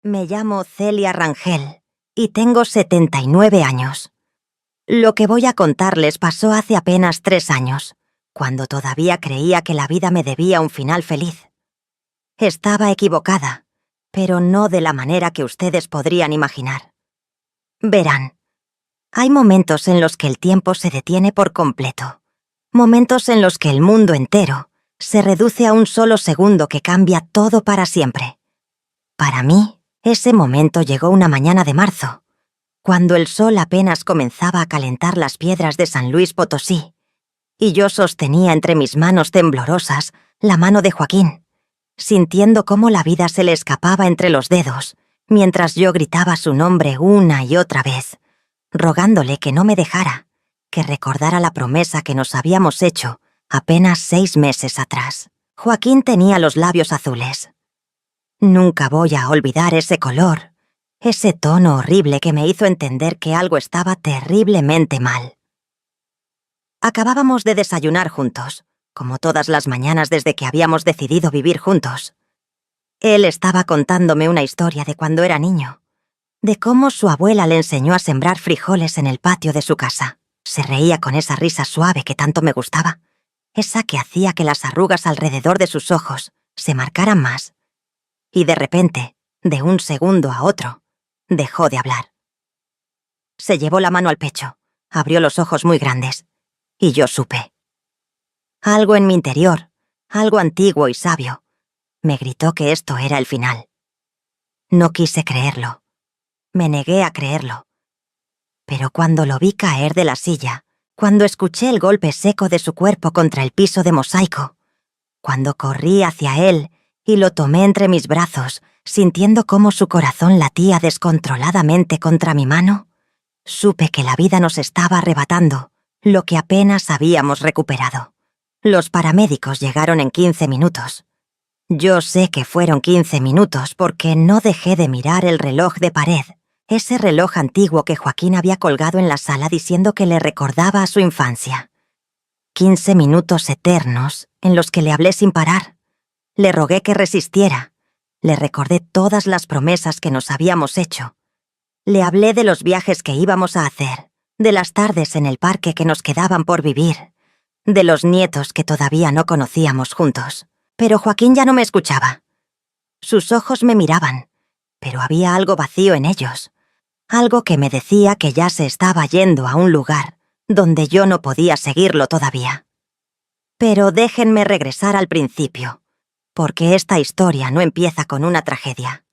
Me llamo Celia Rangel y tengo 79 años. Lo que voy a contarles pasó hace apenas 3 años, cuando todavía creía que la vida me debía un final feliz. Estaba equivocada, pero no de la manera que ustedes podrían imaginar. Verán, hay momentos en los que el tiempo se detiene por completo. Momentos en los que el mundo entero se reduce a un solo segundo que cambia todo para siempre. Para mí, ese momento llegó una mañana de marzo, cuando el sol apenas comenzaba a calentar las piedras de San Luis Potosí, y yo sostenía entre mis manos temblorosas la mano de Joaquín, sintiendo cómo la vida se le escapaba entre los dedos, mientras yo gritaba su nombre una y otra vez, rogándole que no me dejara, que recordara la promesa que nos habíamos hecho apenas 6 meses atrás. Joaquín tenía los labios azules. Nunca voy a olvidar ese color, ese tono horrible que me hizo entender que algo estaba terriblemente mal. Acabábamos de desayunar juntos, como todas las mañanas desde que habíamos decidido vivir juntos. Él estaba contándome una historia de cuando era niño, de cómo su abuela le enseñó a sembrar frijoles en el patio de su casa. Se reía con esa risa suave que tanto me gustaba, esa que hacía que las arrugas alrededor de sus ojos se marcaran más. Y de repente, de un segundo a otro, dejó de hablar. Se llevó la mano al pecho, abrió los ojos muy grandes, y yo supe. Algo en mi interior, algo antiguo y sabio, me gritó que esto era el final. No quise creerlo. Me negué a creerlo. Pero cuando lo vi caer de la silla, cuando escuché el golpe seco de su cuerpo contra el piso de mosaico, cuando corrí hacia él y lo tomé entre mis brazos, sintiendo cómo su corazón latía descontroladamente contra mi mano, supe que la vida nos estaba arrebatando lo que apenas habíamos recuperado. Los paramédicos llegaron en 15 minutos. Yo sé que fueron 15 minutos porque no dejé de mirar el reloj de pared, ese reloj antiguo que Joaquín había colgado en la sala diciendo que le recordaba a su infancia. 15 minutos eternos en los que le hablé sin parar. Le rogué que resistiera. Le recordé todas las promesas que nos habíamos hecho. Le hablé de los viajes que íbamos a hacer, de las tardes en el parque que nos quedaban por vivir, de los nietos que todavía no conocíamos juntos. Pero Joaquín ya no me escuchaba. Sus ojos me miraban, pero había algo vacío en ellos, algo que me decía que ya se estaba yendo a un lugar donde yo no podía seguirlo todavía. Pero déjenme regresar al principio, porque esta historia no empieza con una tragedia.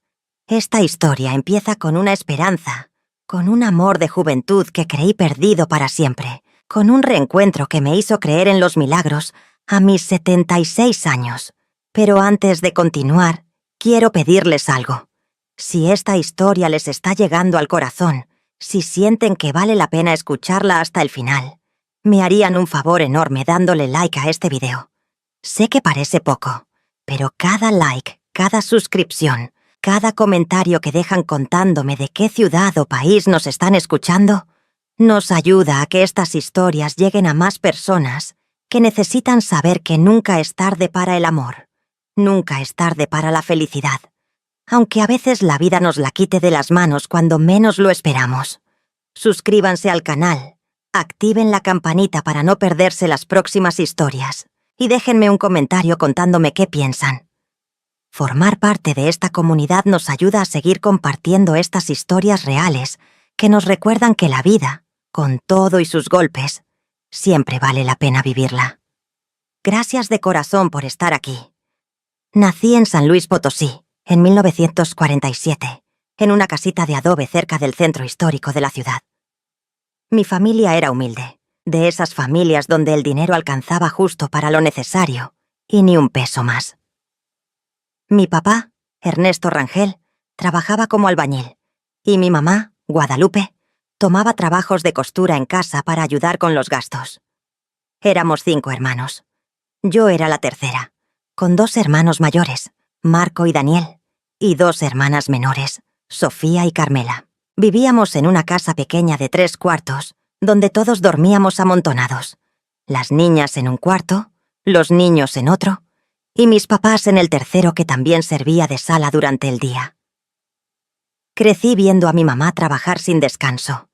Esta historia empieza con una esperanza, con un amor de juventud que creí perdido para siempre, con un reencuentro que me hizo creer en los milagros a mis 76 años. Pero antes de continuar, quiero pedirles algo. Si esta historia les está llegando al corazón, si sienten que vale la pena escucharla hasta el final, me harían un favor enorme dándole like a este video. Sé que parece poco, pero cada like, cada suscripción, cada comentario que dejan contándome de qué ciudad o país nos están escuchando, nos ayuda a que estas historias lleguen a más personas que necesitan saber que nunca es tarde para el amor. Nunca es tarde para la felicidad, aunque a veces la vida nos la quite de las manos cuando menos lo esperamos. Suscríbanse al canal, activen la campanita para no perderse las próximas historias y déjenme un comentario contándome qué piensan. Formar parte de esta comunidad nos ayuda a seguir compartiendo estas historias reales que nos recuerdan que la vida, con todo y sus golpes, siempre vale la pena vivirla. Gracias de corazón por estar aquí. Nací en San Luis Potosí, en 1947, en una casita de adobe cerca del centro histórico de la ciudad. Mi familia era humilde, de esas familias donde el dinero alcanzaba justo para lo necesario y ni un peso más. Mi papá, Ernesto Rangel, trabajaba como albañil, y mi mamá, Guadalupe, tomaba trabajos de costura en casa para ayudar con los gastos. Éramos 5 hermanos. Yo era la tercera, con 2 hermanos mayores, Marco y Daniel, y 2 hermanas menores, Sofía y Carmela. Vivíamos en una casa pequeña de 3 cuartos, donde todos dormíamos amontonados. Las niñas en un cuarto, los niños en otro, y mis papás en el tercero que también servía de sala durante el día. Crecí viendo a mi mamá trabajar sin descanso.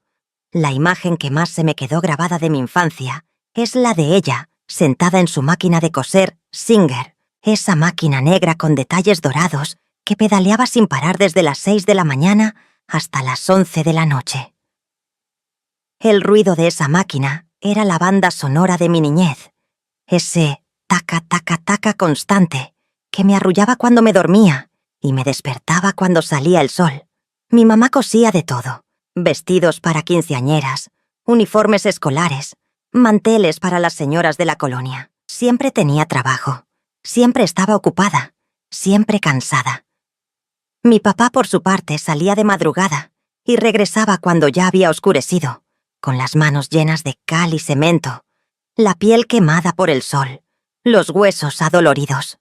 La imagen que más se me quedó grabada de mi infancia es la de ella, sentada en su máquina de coser Singer, esa máquina negra con detalles dorados que pedaleaba sin parar desde las 6 de la mañana hasta las 11 de la noche. El ruido de esa máquina era la banda sonora de mi niñez, ese taca, taca, taca constante que me arrullaba cuando me dormía y me despertaba cuando salía el sol. Mi mamá cosía de todo: vestidos para quinceañeras, uniformes escolares, manteles para las señoras de la colonia. Siempre tenía trabajo, siempre estaba ocupada, siempre cansada. Mi papá, por su parte, salía de madrugada y regresaba cuando ya había oscurecido, con las manos llenas de cal y cemento, la piel quemada por el sol, los huesos adoloridos.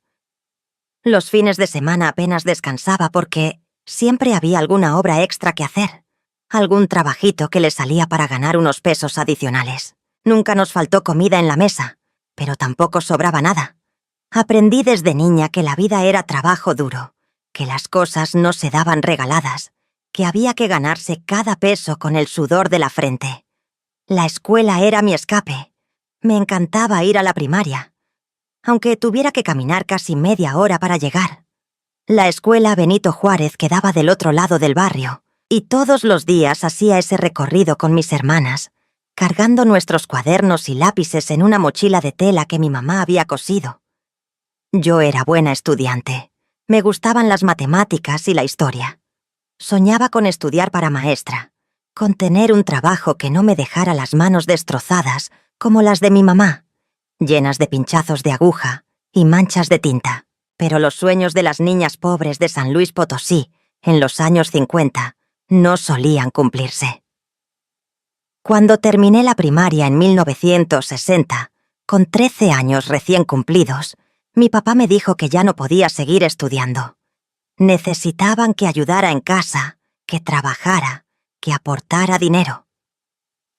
Los fines de semana apenas descansaba porque siempre había alguna obra extra que hacer, algún trabajito que le salía para ganar unos pesos adicionales. Nunca nos faltó comida en la mesa, pero tampoco sobraba nada. Aprendí desde niña que la vida era trabajo duro, que las cosas no se daban regaladas, que había que ganarse cada peso con el sudor de la frente. La escuela era mi escape. Me encantaba ir a la primaria, aunque tuviera que caminar casi media hora para llegar. La escuela Benito Juárez quedaba del otro lado del barrio, y todos los días hacía ese recorrido con mis hermanas, cargando nuestros cuadernos y lápices en una mochila de tela que mi mamá había cosido. Yo era buena estudiante. Me gustaban las matemáticas y la historia. Soñaba con estudiar para maestra, con tener un trabajo que no me dejara las manos destrozadas como las de mi mamá, llenas de pinchazos de aguja y manchas de tinta. Pero los sueños de las niñas pobres de San Luis Potosí, en los años 50, no solían cumplirse. Cuando terminé la primaria en 1960, con 13 años recién cumplidos, mi papá me dijo que ya no podía seguir estudiando. Necesitaban que ayudara en casa, que trabajara, que aportara dinero.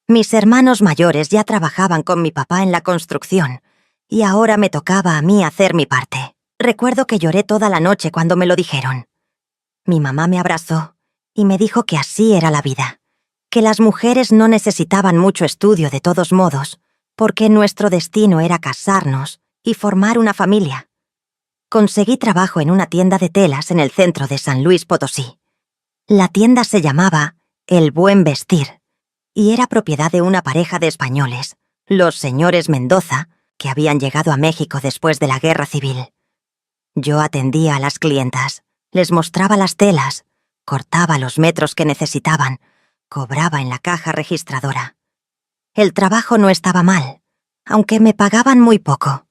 Mis hermanos mayores ya trabajaban con mi papá en la construcción, y ahora me tocaba a mí hacer mi parte. Recuerdo que lloré toda la noche cuando me lo dijeron. Mi mamá me abrazó y me dijo que así era la vida, que las mujeres no necesitaban mucho estudio de todos modos, porque nuestro destino era casarnos y formar una familia. Conseguí trabajo en una tienda de telas en el centro de San Luis Potosí. La tienda se llamaba El Buen Vestir y era propiedad de una pareja de españoles, los señores Mendoza, que habían llegado a México después de la Guerra Civil. Yo atendía a las clientas, les mostraba las telas, cortaba los metros que necesitaban, cobraba en la caja registradora. El trabajo no estaba mal, aunque me pagaban muy poco.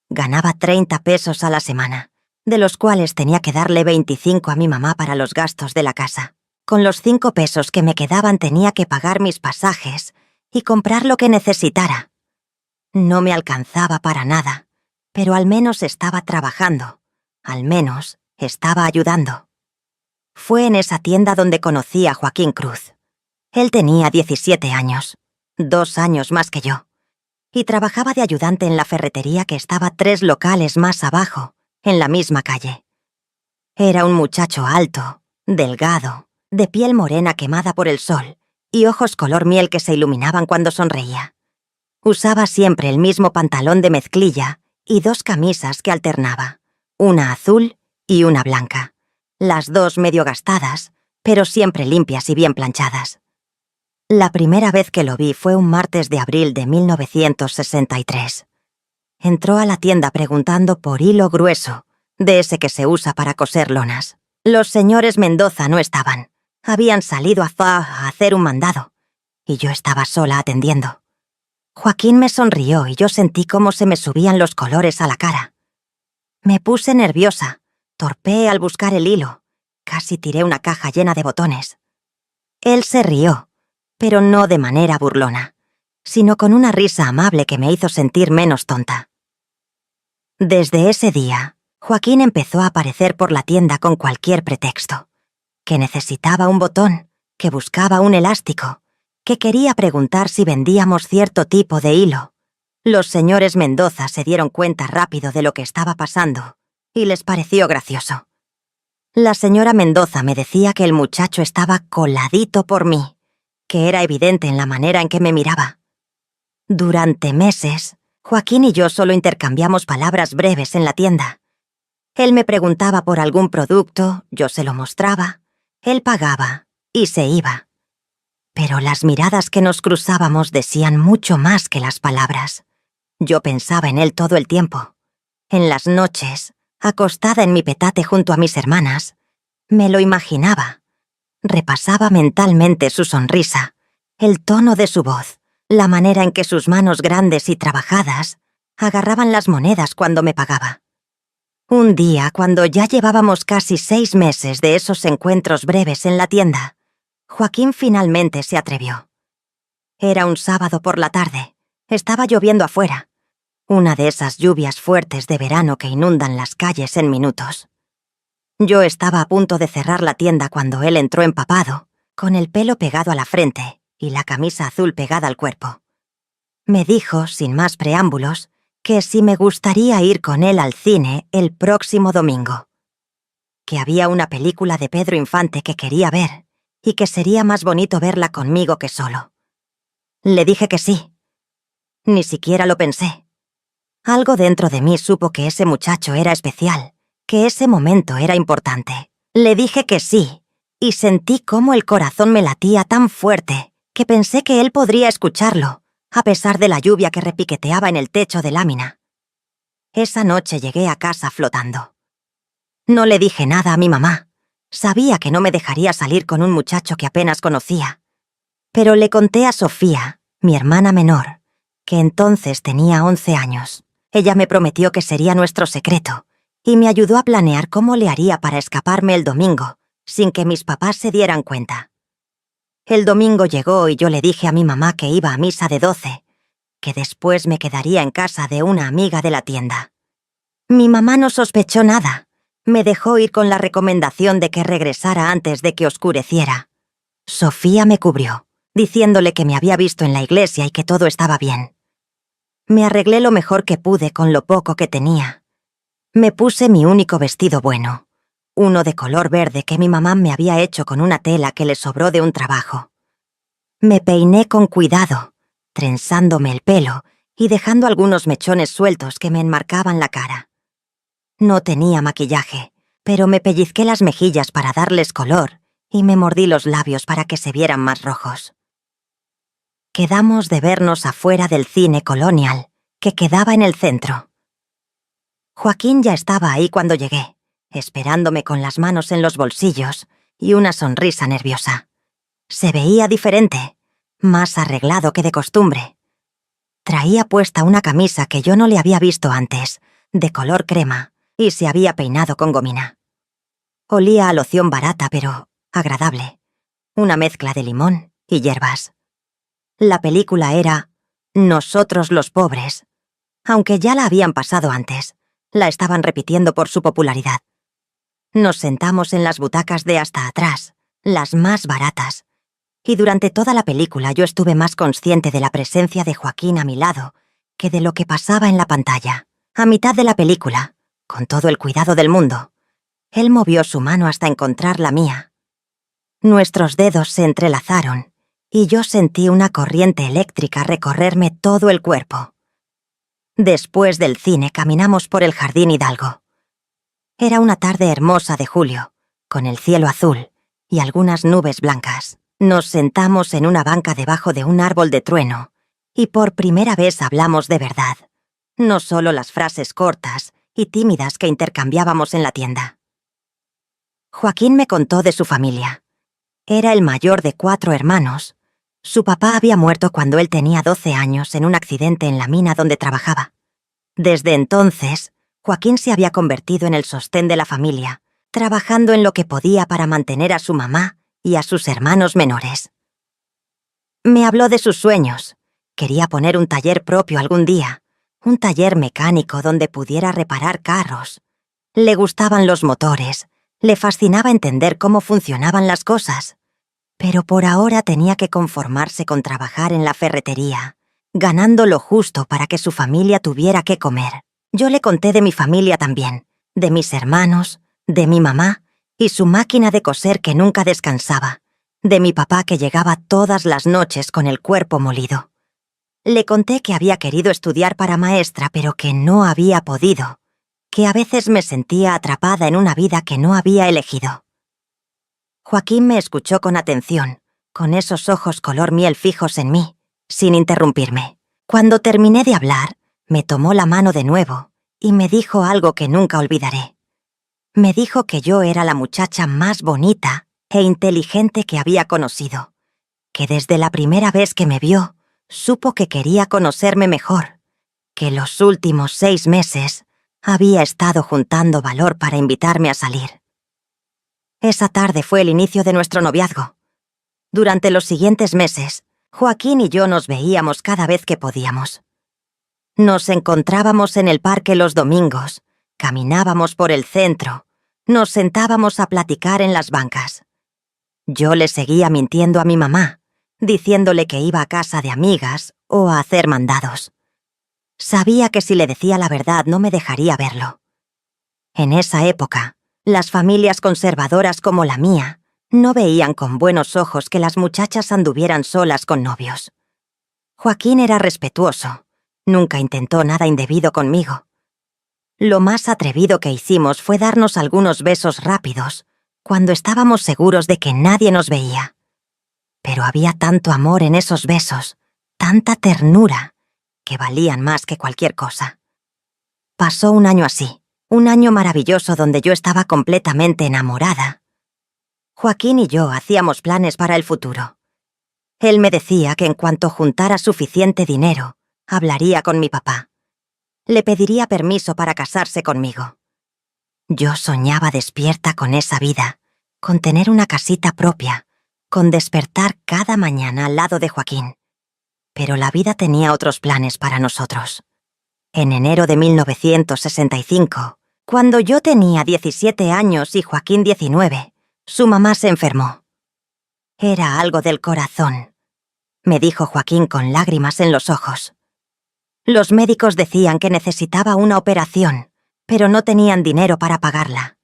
Ganaba 30 pesos a la semana, de los cuales tenía que darle 25 a mi mamá para los gastos de la casa. Con los 5 pesos que me quedaban tenía que pagar mis pasajes y comprar lo que necesitara. No me alcanzaba para nada, pero al menos estaba trabajando, al menos estaba ayudando. Fue en esa tienda donde conocí a Joaquín Cruz. Él tenía 17 años, 2 años más que yo, y trabajaba de ayudante en la ferretería que estaba 3 locales más abajo, en la misma calle. Era un muchacho alto, delgado, de piel morena quemada por el sol y ojos color miel que se iluminaban cuando sonreía. Usaba siempre el mismo pantalón de mezclilla y 2 camisas que alternaba, una azul y una blanca, las 2 medio gastadas, pero siempre limpias y bien planchadas. La primera vez que lo vi fue un martes de abril de 1963. Entró a la tienda preguntando por hilo grueso, de ese que se usa para coser lonas. Los señores Mendoza no estaban. Habían salido a hacer un mandado, y yo estaba sola atendiendo. Joaquín me sonrió y yo sentí cómo se me subían los colores a la cara. Me puse nerviosa, torpeé al buscar el hilo. Casi tiré una caja llena de botones. Él se rió, pero no de manera burlona, sino con una risa amable que me hizo sentir menos tonta. Desde ese día, Joaquín empezó a aparecer por la tienda con cualquier pretexto, que necesitaba un botón, que buscaba un elástico, que quería preguntar si vendíamos cierto tipo de hilo. Los señores Mendoza se dieron cuenta rápido de lo que estaba pasando y les pareció gracioso. La señora Mendoza me decía que el muchacho estaba coladito por mí, que era evidente en la manera en que me miraba. Durante meses, Joaquín y yo solo intercambiamos palabras breves en la tienda. Él me preguntaba por algún producto, yo se lo mostraba, él pagaba y se iba. Pero las miradas que nos cruzábamos decían mucho más que las palabras. Yo pensaba en él todo el tiempo. En las noches, acostada en mi petate junto a mis hermanas, me lo imaginaba. Repasaba mentalmente su sonrisa, el tono de su voz, la manera en que sus manos grandes y trabajadas agarraban las monedas cuando me pagaba. Un día, cuando ya llevábamos casi 6 meses de esos encuentros breves en la tienda, Joaquín finalmente se atrevió. Era un sábado por la tarde. Estaba lloviendo afuera. Una de esas lluvias fuertes de verano que inundan las calles en minutos. Yo estaba a punto de cerrar la tienda cuando él entró empapado, con el pelo pegado a la frente y la camisa azul pegada al cuerpo. Me dijo, sin más preámbulos, que si me gustaría ir con él al cine el próximo domingo. Que había una película de Pedro Infante que quería ver y que sería más bonito verla conmigo que solo. Le dije que sí. Ni siquiera lo pensé. Algo dentro de mí supo que ese muchacho era especial, que ese momento era importante. Le dije que sí, y sentí cómo el corazón me latía tan fuerte que pensé que él podría escucharlo, a pesar de la lluvia que repiqueteaba en el techo de lámina. Esa noche llegué a casa flotando. No le dije nada a mi mamá. Sabía que no me dejaría salir con un muchacho que apenas conocía. Pero le conté a Sofía, mi hermana menor, que entonces tenía 11 años. Ella me prometió que sería nuestro secreto y me ayudó a planear cómo le haría para escaparme el domingo, sin que mis papás se dieran cuenta. El domingo llegó y yo le dije a mi mamá que iba a misa de 12, que después me quedaría en casa de una amiga de la tienda. Mi mamá no sospechó nada. Me dejó ir con la recomendación de que regresara antes de que oscureciera. Sofía me cubrió, diciéndole que me había visto en la iglesia y que todo estaba bien. Me arreglé lo mejor que pude con lo poco que tenía. Me puse mi único vestido bueno, uno de color verde que mi mamá me había hecho con una tela que le sobró de un trabajo. Me peiné con cuidado, trenzándome el pelo y dejando algunos mechones sueltos que me enmarcaban la cara. No tenía maquillaje, pero me pellizqué las mejillas para darles color y me mordí los labios para que se vieran más rojos. Quedamos de vernos afuera del cine Colonial, que quedaba en el centro. Joaquín ya estaba ahí cuando llegué, esperándome con las manos en los bolsillos y una sonrisa nerviosa. Se veía diferente, más arreglado que de costumbre. Traía puesta una camisa que yo no le había visto antes, de color crema, y se había peinado con gomina. Olía a loción barata pero agradable, una mezcla de limón y hierbas. La película era Nosotros los pobres, aunque ya la habían pasado antes, la estaban repitiendo por su popularidad. Nos sentamos en las butacas de hasta atrás, las más baratas, y durante toda la película yo estuve más consciente de la presencia de Joaquín a mi lado que de lo que pasaba en la pantalla. A mitad de la película, con todo el cuidado del mundo, él movió su mano hasta encontrar la mía. Nuestros dedos se entrelazaron y yo sentí una corriente eléctrica recorrerme todo el cuerpo. Después del cine caminamos por el Jardín Hidalgo. Era una tarde hermosa de julio, con el cielo azul y algunas nubes blancas. Nos sentamos en una banca debajo de un árbol de trueno y por primera vez hablamos de verdad, no solo las frases cortas y tímidas que intercambiábamos en la tienda. Joaquín me contó de su familia. Era el mayor de 4 hermanos. Su papá había muerto cuando él tenía 12 años en un accidente en la mina donde trabajaba. Desde entonces, Joaquín se había convertido en el sostén de la familia, trabajando en lo que podía para mantener a su mamá y a sus hermanos menores. Me habló de sus sueños. Quería poner un taller propio algún día, un taller mecánico donde pudiera reparar carros. Le gustaban los motores, le fascinaba entender cómo funcionaban las cosas. Pero por ahora tenía que conformarse con trabajar en la ferretería, ganando lo justo para que su familia tuviera que comer. Yo le conté de mi familia también, de mis hermanos, de mi mamá y su máquina de coser que nunca descansaba, de mi papá que llegaba todas las noches con el cuerpo molido. Le conté que había querido estudiar para maestra, pero que no había podido, que a veces me sentía atrapada en una vida que no había elegido. Joaquín me escuchó con atención, con esos ojos color miel fijos en mí, sin interrumpirme. Cuando terminé de hablar, me tomó la mano de nuevo y me dijo algo que nunca olvidaré. Me dijo que yo era la muchacha más bonita e inteligente que había conocido, que desde la primera vez que me vio, supo que quería conocerme mejor, que los últimos 6 meses había estado juntando valor para invitarme a salir. Esa tarde fue el inicio de nuestro noviazgo. Durante los siguientes meses, Joaquín y yo nos veíamos cada vez que podíamos. Nos encontrábamos en el parque los domingos, caminábamos por el centro, nos sentábamos a platicar en las bancas. Yo le seguía mintiendo a mi mamá, diciéndole que iba a casa de amigas o a hacer mandados. Sabía que si le decía la verdad no me dejaría verlo. En esa época, las familias conservadoras como la mía no veían con buenos ojos que las muchachas anduvieran solas con novios. Joaquín era respetuoso, nunca intentó nada indebido conmigo. Lo más atrevido que hicimos fue darnos algunos besos rápidos, cuando estábamos seguros de que nadie nos veía. Pero había tanto amor en esos besos, tanta ternura, que valían más que cualquier cosa. Pasó un año así, un año maravilloso donde yo estaba completamente enamorada. Joaquín y yo hacíamos planes para el futuro. Él me decía que en cuanto juntara suficiente dinero, hablaría con mi papá. Le pediría permiso para casarse conmigo. Yo soñaba despierta con esa vida, con tener una casita propia, con despertar cada mañana al lado de Joaquín. Pero la vida tenía otros planes para nosotros. En enero de 1965, cuando yo tenía 17 años y Joaquín 19, su mamá se enfermó. Era algo del corazón, me dijo Joaquín con lágrimas en los ojos. Los médicos decían que necesitaba una operación, pero no tenían dinero para pagarla.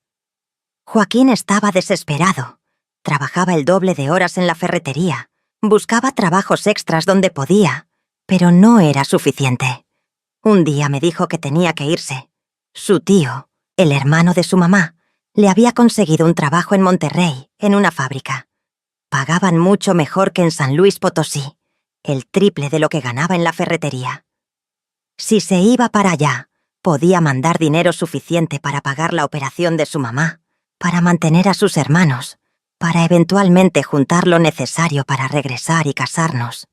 Joaquín estaba desesperado. Trabajaba el doble de horas en la ferretería, buscaba trabajos extras donde podía, pero no era suficiente. Un día me dijo que tenía que irse. Su tío, el hermano de su mamá, le había conseguido un trabajo en Monterrey, en una fábrica. Pagaban mucho mejor que en San Luis Potosí, el triple de lo que ganaba en la ferretería. Si se iba para allá, podía mandar dinero suficiente para pagar la operación de su mamá, para mantener a sus hermanos, para eventualmente juntar lo necesario para regresar y casarnos.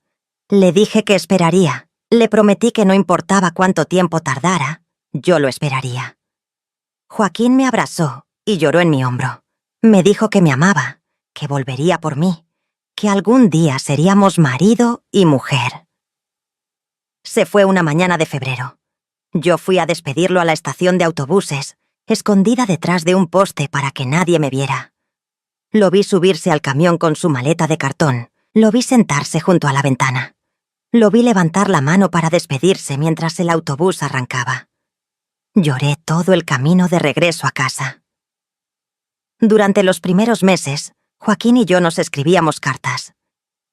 Le dije que esperaría, le prometí que no importaba cuánto tiempo tardara, yo lo esperaría. Joaquín me abrazó y lloró en mi hombro. Me dijo que me amaba, que volvería por mí, que algún día seríamos marido y mujer. Se fue una mañana de febrero. Yo fui a despedirlo a la estación de autobuses, escondida detrás de un poste para que nadie me viera. Lo vi subirse al camión con su maleta de cartón, lo vi sentarse junto a la ventana. Lo vi levantar la mano para despedirse mientras el autobús arrancaba. Lloré todo el camino de regreso a casa. Durante los primeros meses, Joaquín y yo nos escribíamos cartas.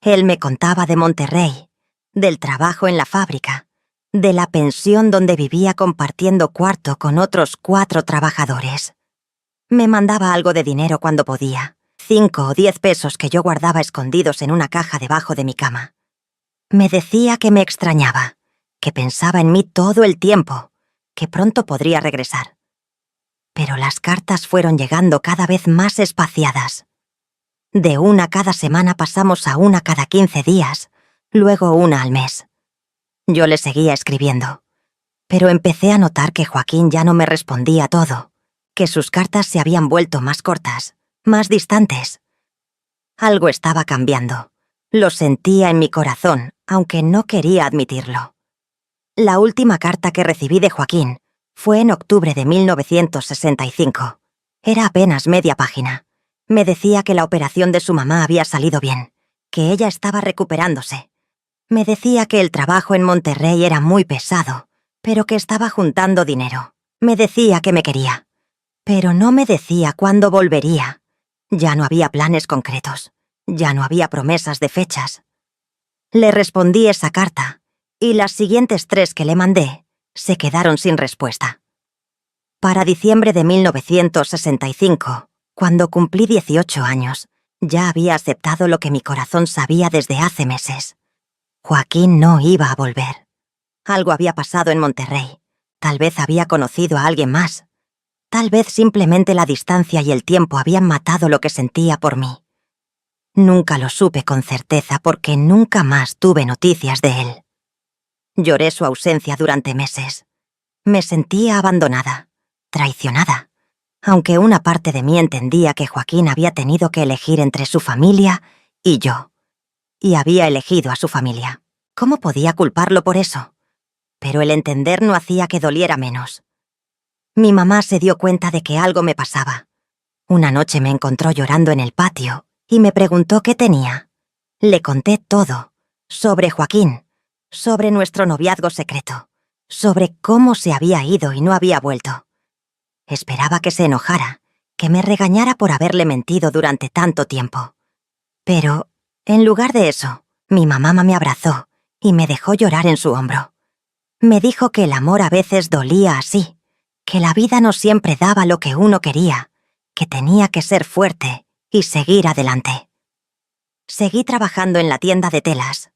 Él me contaba de Monterrey, del trabajo en la fábrica, de la pensión donde vivía compartiendo cuarto con otros 4 trabajadores. Me mandaba algo de dinero cuando podía, 5 o 10 pesos que yo guardaba escondidos en una caja debajo de mi cama. Me decía que me extrañaba, que pensaba en mí todo el tiempo, que pronto podría regresar. Pero las cartas fueron llegando cada vez más espaciadas. De una cada semana pasamos a una cada 15 días, luego una al mes. Yo le seguía escribiendo, pero empecé a notar que Joaquín ya no me respondía todo, que sus cartas se habían vuelto más cortas, más distantes. Algo estaba cambiando. Lo sentía en mi corazón, aunque no quería admitirlo. La última carta que recibí de Joaquín fue en octubre de 1965. Era apenas media página. Me decía que la operación de su mamá había salido bien, que ella estaba recuperándose. Me decía que el trabajo en Monterrey era muy pesado, pero que estaba juntando dinero. Me decía que me quería. Pero no me decía cuándo volvería. Ya no había planes concretos. Ya no había promesas de fechas. Le respondí esa carta, y las siguientes 3 que le mandé se quedaron sin respuesta. Para diciembre de 1965, cuando cumplí 18 años, ya había aceptado lo que mi corazón sabía desde hace meses. Joaquín no iba a volver. Algo había pasado en Monterrey. Tal vez había conocido a alguien más. Tal vez simplemente la distancia y el tiempo habían matado lo que sentía por mí. Nunca lo supe con certeza porque nunca más tuve noticias de él. Lloré su ausencia durante meses. Me sentía abandonada, traicionada, aunque una parte de mí entendía que Joaquín había tenido que elegir entre su familia y yo. Y había elegido a su familia. ¿Cómo podía culparlo por eso? Pero el entender no hacía que doliera menos. Mi mamá se dio cuenta de que algo me pasaba. Una noche me encontró llorando en el patio y me preguntó qué tenía. Le conté todo, sobre Joaquín, sobre nuestro noviazgo secreto, sobre cómo se había ido y no había vuelto. Esperaba que se enojara, que me regañara por haberle mentido durante tanto tiempo. Pero, en lugar de eso, mi mamá me abrazó y me dejó llorar en su hombro. Me dijo que el amor a veces dolía así, que la vida no siempre daba lo que uno quería, que tenía que ser fuerte y seguir adelante. Seguí trabajando en la tienda de telas.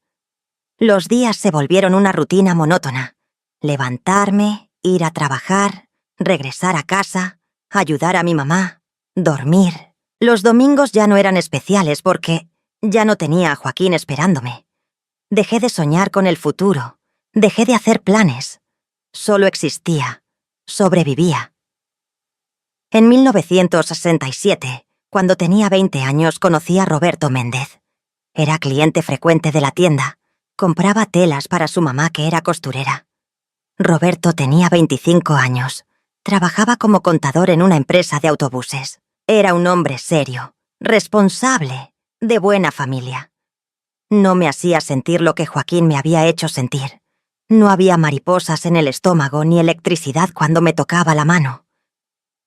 Los días se volvieron una rutina monótona. Levantarme, ir a trabajar, regresar a casa, ayudar a mi mamá, dormir. Los domingos ya no eran especiales porque ya no tenía a Joaquín esperándome. Dejé de soñar con el futuro, dejé de hacer planes. Solo existía, sobrevivía. En 1967, cuando tenía 20 años, conocí a Roberto Méndez. Era cliente frecuente de la tienda. Compraba telas para su mamá, que era costurera. Roberto tenía 25 años. Trabajaba como contador en una empresa de autobuses. Era un hombre serio, responsable, de buena familia. No me hacía sentir lo que Joaquín me había hecho sentir. No había mariposas en el estómago ni electricidad cuando me tocaba la mano.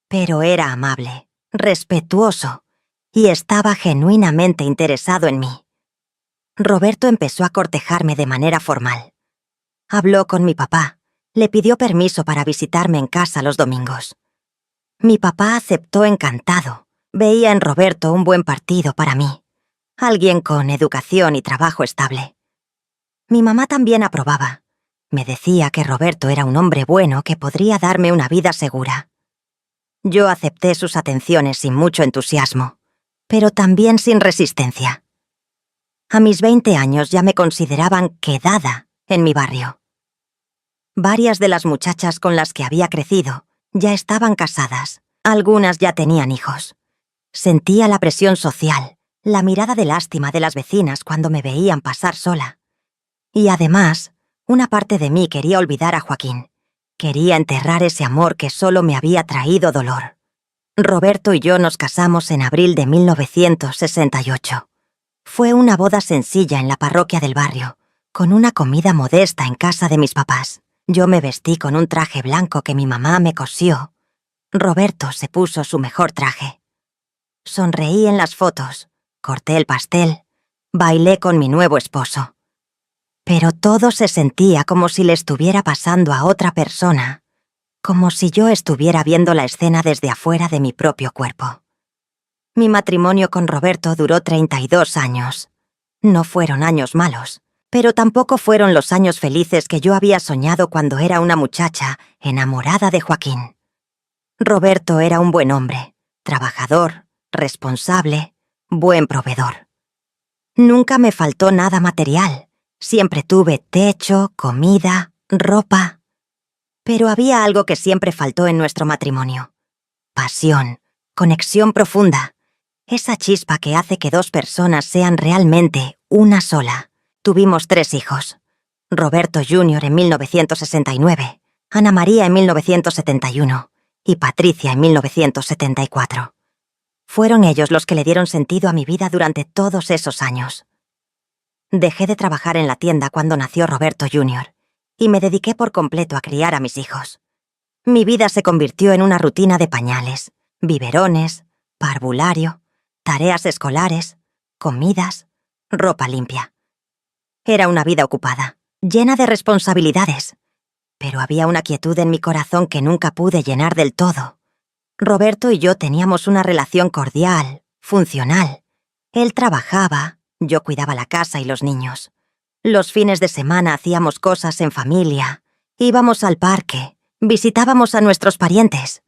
Pero era amable, respetuoso, y estaba genuinamente interesado en mí. Roberto empezó a cortejarme de manera formal. Habló con mi papá, le pidió permiso para visitarme en casa los domingos. Mi papá aceptó encantado. Veía en Roberto un buen partido para mí, alguien con educación y trabajo estable. Mi mamá también aprobaba. Me decía que Roberto era un hombre bueno que podría darme una vida segura. Yo acepté sus atenciones sin mucho entusiasmo, pero también sin resistencia. A mis 20 años ya me consideraban quedada en mi barrio. Varias de las muchachas con las que había crecido ya estaban casadas, algunas ya tenían hijos. Sentía la presión social, la mirada de lástima de las vecinas cuando me veían pasar sola. Y además, una parte de mí quería olvidar a Joaquín. Quería enterrar ese amor que solo me había traído dolor. Roberto y yo nos casamos en abril de 1968. Fue una boda sencilla en la parroquia del barrio, con una comida modesta en casa de mis papás. Yo me vestí con un traje blanco que mi mamá me cosió. Roberto se puso su mejor traje. Sonreí en las fotos, corté el pastel, bailé con mi nuevo esposo. Pero todo se sentía como si le estuviera pasando a otra persona, como si yo estuviera viendo la escena desde afuera de mi propio cuerpo. Mi matrimonio con Roberto duró 32 años. No fueron años malos, pero tampoco fueron los años felices que yo había soñado cuando era una muchacha enamorada de Joaquín. Roberto era un buen hombre, trabajador, responsable, buen proveedor. Nunca me faltó nada material. Siempre tuve techo, comida, ropa. Pero había algo que siempre faltó en nuestro matrimonio. Pasión, conexión profunda. Esa chispa que hace que dos personas sean realmente una sola. Tuvimos 3 hijos. Roberto Jr. en 1969, Ana María en 1971 y Patricia en 1974. Fueron ellos los que le dieron sentido a mi vida durante todos esos años. Dejé de trabajar en la tienda cuando nació Roberto Jr. y me dediqué por completo a criar a mis hijos. Mi vida se convirtió en una rutina de pañales, biberones, parvulario, tareas escolares, comidas, ropa limpia. Era una vida ocupada, llena de responsabilidades, pero había una quietud en mi corazón que nunca pude llenar del todo. Roberto y yo teníamos una relación cordial, funcional. Él trabajaba, yo cuidaba la casa y los niños. Los fines de semana hacíamos cosas en familia, íbamos al parque, visitábamos a nuestros parientes,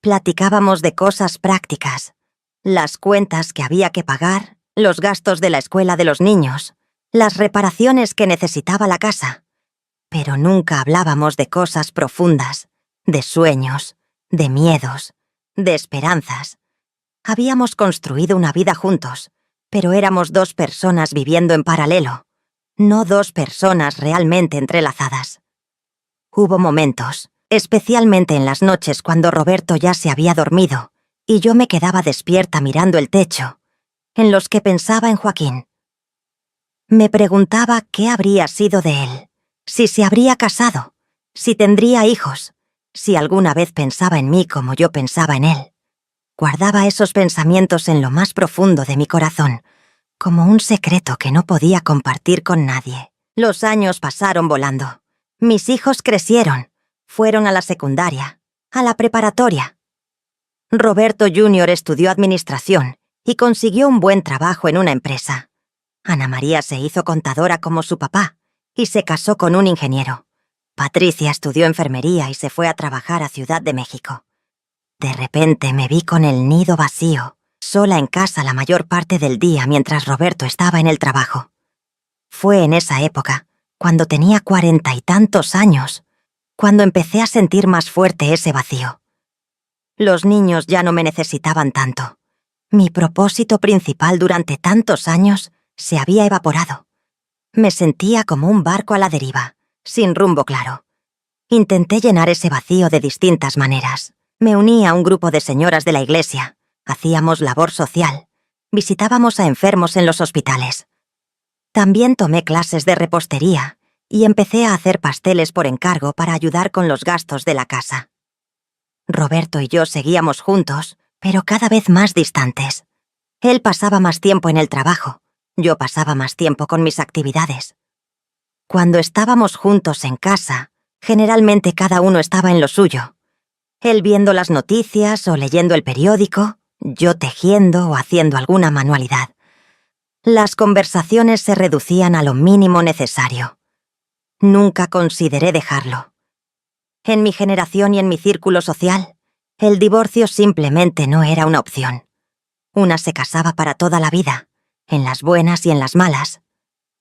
platicábamos de cosas prácticas, las cuentas que había que pagar, los gastos de la escuela de los niños, las reparaciones que necesitaba la casa. Pero nunca hablábamos de cosas profundas, de sueños, de miedos, de esperanzas. Habíamos construido una vida juntos, pero éramos dos personas viviendo en paralelo, no dos personas realmente entrelazadas. Hubo momentos, especialmente en las noches cuando Roberto ya se había dormido y yo me quedaba despierta mirando el techo, en los que pensaba en Joaquín. Me preguntaba qué habría sido de él, si se habría casado, si tendría hijos, si alguna vez pensaba en mí como yo pensaba en él. Guardaba esos pensamientos en lo más profundo de mi corazón, como un secreto que no podía compartir con nadie. Los años pasaron volando. Mis hijos crecieron, fueron a la secundaria, a la preparatoria. Roberto Jr. estudió administración y consiguió un buen trabajo en una empresa. Ana María se hizo contadora como su papá y se casó con un ingeniero. Patricia estudió enfermería y se fue a trabajar a Ciudad de México. De repente me vi con el nido vacío, sola en casa la mayor parte del día mientras Roberto estaba en el trabajo. Fue en esa época, cuando tenía 40 y tantos años, cuando empecé a sentir más fuerte ese vacío. Los niños ya no me necesitaban tanto. Mi propósito principal durante tantos años se había evaporado. Me sentía como un barco a la deriva, sin rumbo claro. Intenté llenar ese vacío de distintas maneras. Me uní a un grupo de señoras de la iglesia, hacíamos labor social, visitábamos a enfermos en los hospitales. También tomé clases de repostería y empecé a hacer pasteles por encargo para ayudar con los gastos de la casa. Roberto y yo seguíamos juntos, pero cada vez más distantes. Él pasaba más tiempo en el trabajo, yo pasaba más tiempo con mis actividades. Cuando estábamos juntos en casa, generalmente cada uno estaba en lo suyo. Él viendo las noticias o leyendo el periódico, yo tejiendo o haciendo alguna manualidad. Las conversaciones se reducían a lo mínimo necesario. Nunca consideré dejarlo. En mi generación y en mi círculo social, el divorcio simplemente no era una opción. Una se casaba para toda la vida, en las buenas y en las malas.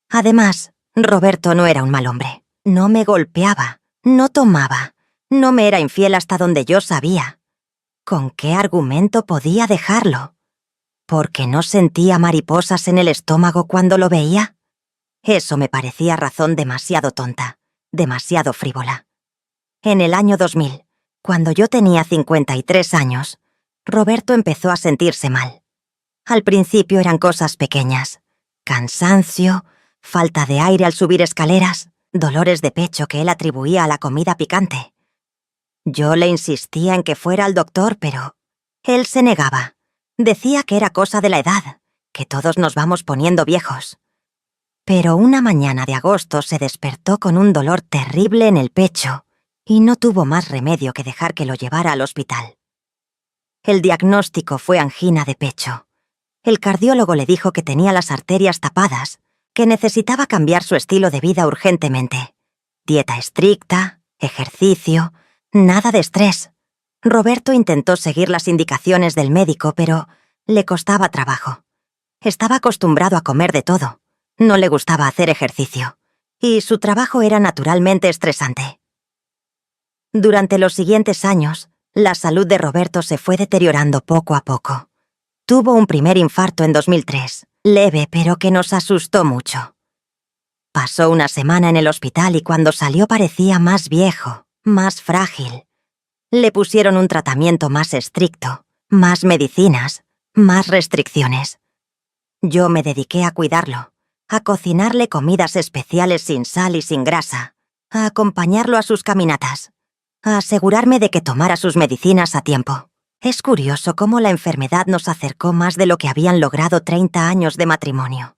Además, Roberto no era un mal hombre. No me golpeaba, no tomaba, no me era infiel hasta donde yo sabía. ¿Con qué argumento podía dejarlo? ¿Porque no sentía mariposas en el estómago cuando lo veía? Eso me parecía razón demasiado tonta, demasiado frívola. En el año 2000, cuando yo tenía 53 años, Roberto empezó a sentirse mal. Al principio eran cosas pequeñas: cansancio, falta de aire al subir escaleras, dolores de pecho que él atribuía a la comida picante. Yo le insistía en que fuera al doctor, pero él se negaba. Decía que era cosa de la edad, que todos nos vamos poniendo viejos. Pero una mañana de agosto se despertó con un dolor terrible en el pecho y no tuvo más remedio que dejar que lo llevara al hospital. El diagnóstico fue angina de pecho. El cardiólogo le dijo que tenía las arterias tapadas, que necesitaba cambiar su estilo de vida urgentemente. Dieta estricta, ejercicio, nada de estrés. Roberto intentó seguir las indicaciones del médico, pero le costaba trabajo. Estaba acostumbrado a comer de todo. No le gustaba hacer ejercicio. Y su trabajo era naturalmente estresante. Durante los siguientes años, la salud de Roberto se fue deteriorando poco a poco. Tuvo un primer infarto en 2003, leve pero que nos asustó mucho. Pasó una semana en el hospital y cuando salió parecía más viejo, más frágil. Le pusieron un tratamiento más estricto, más medicinas, más restricciones. Yo me dediqué a cuidarlo, a cocinarle comidas especiales sin sal y sin grasa, a acompañarlo a sus caminatas. a asegurarme de que tomara sus medicinas a tiempo. Es curioso cómo la enfermedad nos acercó más de lo que habían logrado 30 años de matrimonio.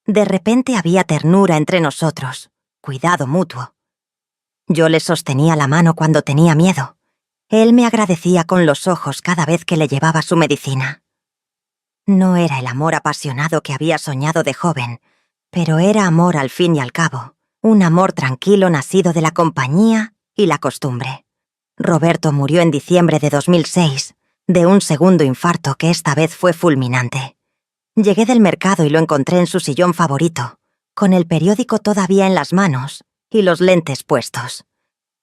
De repente había ternura entre nosotros, cuidado mutuo. Yo le sostenía la mano cuando tenía miedo. Él me agradecía con los ojos cada vez que le llevaba su medicina. No era el amor apasionado que había soñado de joven, pero era amor al fin y al cabo, un amor tranquilo nacido de la compañía y la costumbre. Roberto murió en diciembre de 2006, de un segundo infarto que esta vez fue fulminante. Llegué del mercado y lo encontré en su sillón favorito, con el periódico todavía en las manos y los lentes puestos.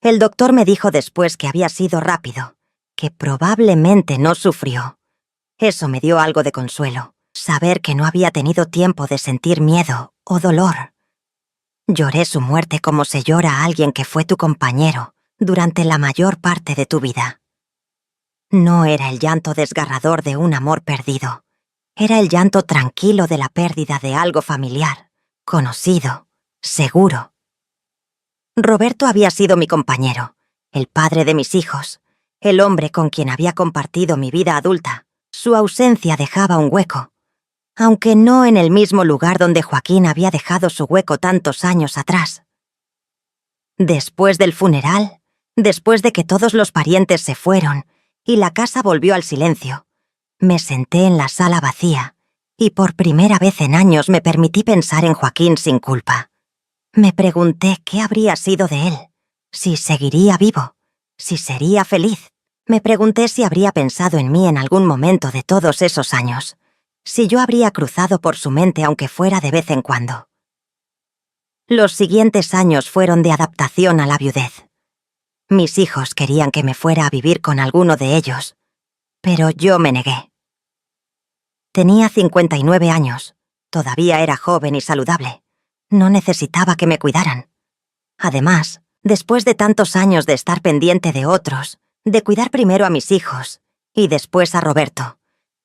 El doctor me dijo después que había sido rápido, que probablemente no sufrió. Eso me dio algo de consuelo, saber que no había tenido tiempo de sentir miedo o dolor. Lloré su muerte como se llora a alguien que fue tu compañero durante la mayor parte de tu vida. No era el llanto desgarrador de un amor perdido. Era el llanto tranquilo de la pérdida de algo familiar, conocido, seguro. Roberto había sido mi compañero, el padre de mis hijos, el hombre con quien había compartido mi vida adulta. Su ausencia dejaba un hueco, aunque no en el mismo lugar donde Joaquín había dejado su hueco tantos años atrás. Después del funeral, después de que todos los parientes se fueron y la casa volvió al silencio, me senté en la sala vacía y por primera vez en años me permití pensar en Joaquín sin culpa. Me pregunté qué habría sido de él, si seguiría vivo, si sería feliz. Me pregunté si habría pensado en mí en algún momento de todos esos años, si yo habría cruzado por su mente aunque fuera de vez en cuando. Los siguientes años fueron de adaptación a la viudez. Mis hijos querían que me fuera a vivir con alguno de ellos, pero yo me negué. Tenía 59 años, todavía era joven y saludable. No necesitaba que me cuidaran. Además, después de tantos años de estar pendiente de otros, de cuidar primero a mis hijos y después a Roberto,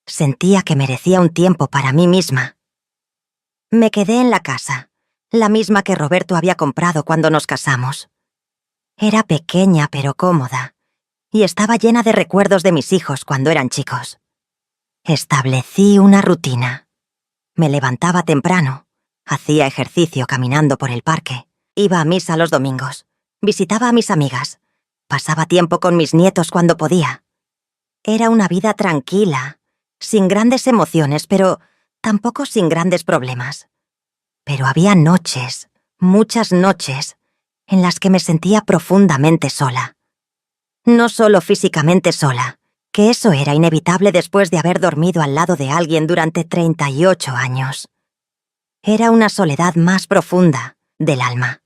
sentía que merecía un tiempo para mí misma. Me quedé en la casa, la misma que Roberto había comprado cuando nos casamos. Era pequeña pero cómoda, y estaba llena de recuerdos de mis hijos cuando eran chicos. Establecí una rutina. Me levantaba temprano, hacía ejercicio caminando por el parque, iba a misa los domingos, visitaba a mis amigas, pasaba tiempo con mis nietos cuando podía. Era una vida tranquila, sin grandes emociones, pero tampoco sin grandes problemas. Pero había noches, muchas noches, en las que me sentía profundamente sola. No solo físicamente sola, que eso era inevitable después de haber dormido al lado de alguien durante 38 años. Era una soledad más profunda, del alma.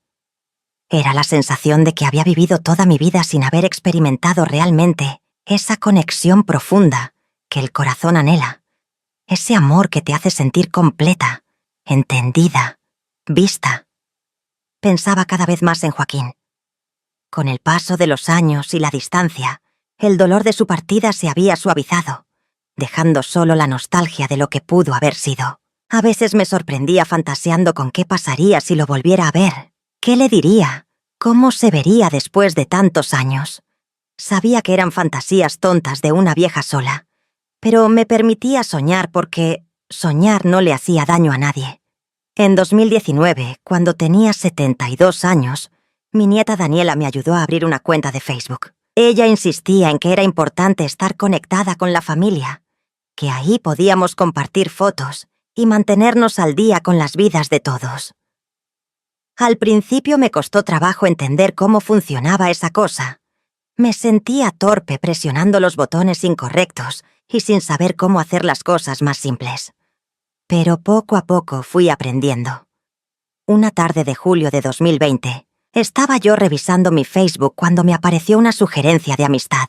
Era la sensación de que había vivido toda mi vida sin haber experimentado realmente esa conexión profunda que el corazón anhela, ese amor que te hace sentir completa, entendida, vista. Pensaba cada vez más en Joaquín. Con el paso de los años y la distancia, el dolor de su partida se había suavizado, dejando solo la nostalgia de lo que pudo haber sido. A veces me sorprendía fantaseando con qué pasaría si lo volviera a ver. ¿Qué le diría? ¿Cómo se vería después de tantos años? Sabía que eran fantasías tontas de una vieja sola, pero me permitía soñar porque soñar no le hacía daño a nadie. En 2019, cuando tenía 72 años, mi nieta Daniela me ayudó a abrir una cuenta de Facebook. Ella insistía en que era importante estar conectada con la familia, que ahí podíamos compartir fotos y mantenernos al día con las vidas de todos. Al principio me costó trabajo entender cómo funcionaba esa cosa. Me sentía torpe presionando los botones incorrectos y sin saber cómo hacer las cosas más simples. Pero poco a poco fui aprendiendo. Una tarde de julio de 2020, estaba yo revisando mi Facebook cuando me apareció una sugerencia de amistad.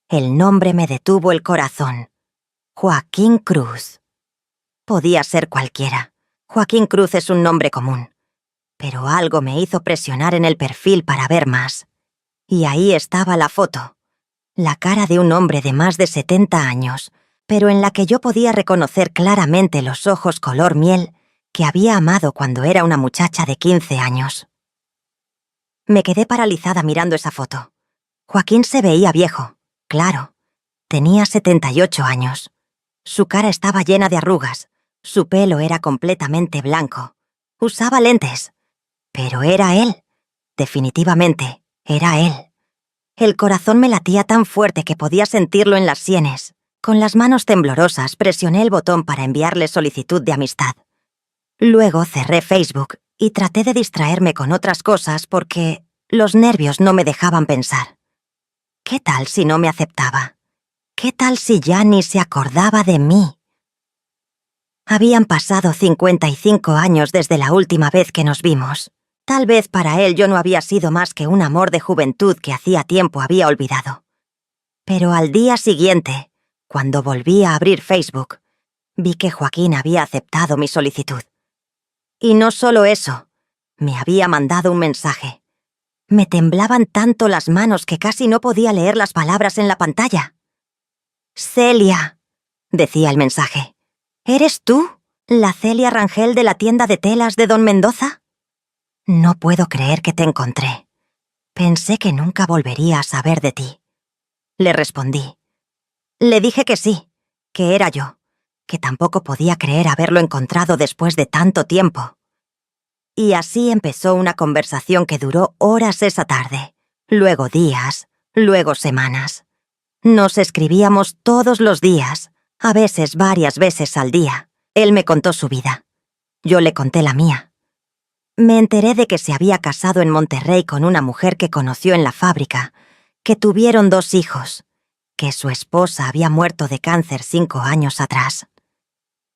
El nombre me detuvo el corazón. Joaquín Cruz. Podía ser cualquiera. Joaquín Cruz es un nombre común. Pero algo me hizo presionar en el perfil para ver más. Y ahí estaba la foto. La cara de un hombre de más de 70 años, pero en la que yo podía reconocer claramente los ojos color miel que había amado cuando era una muchacha de 15 años. Me quedé paralizada mirando esa foto. Joaquín se veía viejo, claro. Tenía 78 años. Su cara estaba llena de arrugas, su pelo era completamente blanco. Usaba lentes. Pero era él. Definitivamente, era él. El corazón me latía tan fuerte que podía sentirlo en las sienes. Con las manos temblorosas presioné el botón para enviarle solicitud de amistad. Luego cerré Facebook y traté de distraerme con otras cosas porque los nervios no me dejaban pensar. ¿Qué tal si no me aceptaba? ¿Qué tal si ya ni se acordaba de mí? Habían pasado 55 años desde la última vez que nos vimos. Tal vez para él yo no había sido más que un amor de juventud que hacía tiempo había olvidado. Pero al día siguiente, cuando volví a abrir Facebook, vi que Joaquín había aceptado mi solicitud. Y no solo eso, me había mandado un mensaje. Me temblaban tanto las manos que casi no podía leer las palabras en la pantalla. «Celia», decía el mensaje. «¿Eres tú, la Celia Rangel de la tienda de telas de Don Mendoza? No puedo creer que te encontré. Pensé que nunca volvería a saber de ti». Le respondí. Le dije que sí, que era yo, que tampoco podía creer haberlo encontrado después de tanto tiempo. Y así empezó una conversación que duró horas esa tarde, luego días, luego semanas. Nos escribíamos todos los días, a veces varias veces al día. Él me contó su vida. Yo le conté la mía. Me enteré de que se había casado en Monterrey con una mujer que conoció en la fábrica, que tuvieron 2 hijos, que su esposa había muerto de cáncer 5 años atrás.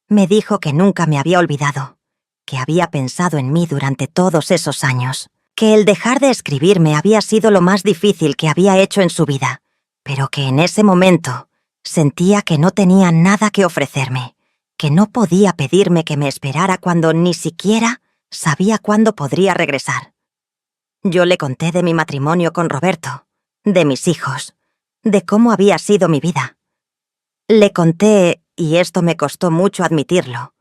Me dijo que nunca me había olvidado, que había pensado en mí durante todos esos años, que el dejar de escribirme había sido lo más difícil que había hecho en su vida, pero que en ese momento sentía que no tenía nada que ofrecerme, que no podía pedirme que me esperara cuando ni siquiera sabía cuándo podría regresar. Yo le conté de mi matrimonio con Roberto, de mis hijos, de cómo había sido mi vida. Le conté, y esto me costó mucho admitirlo,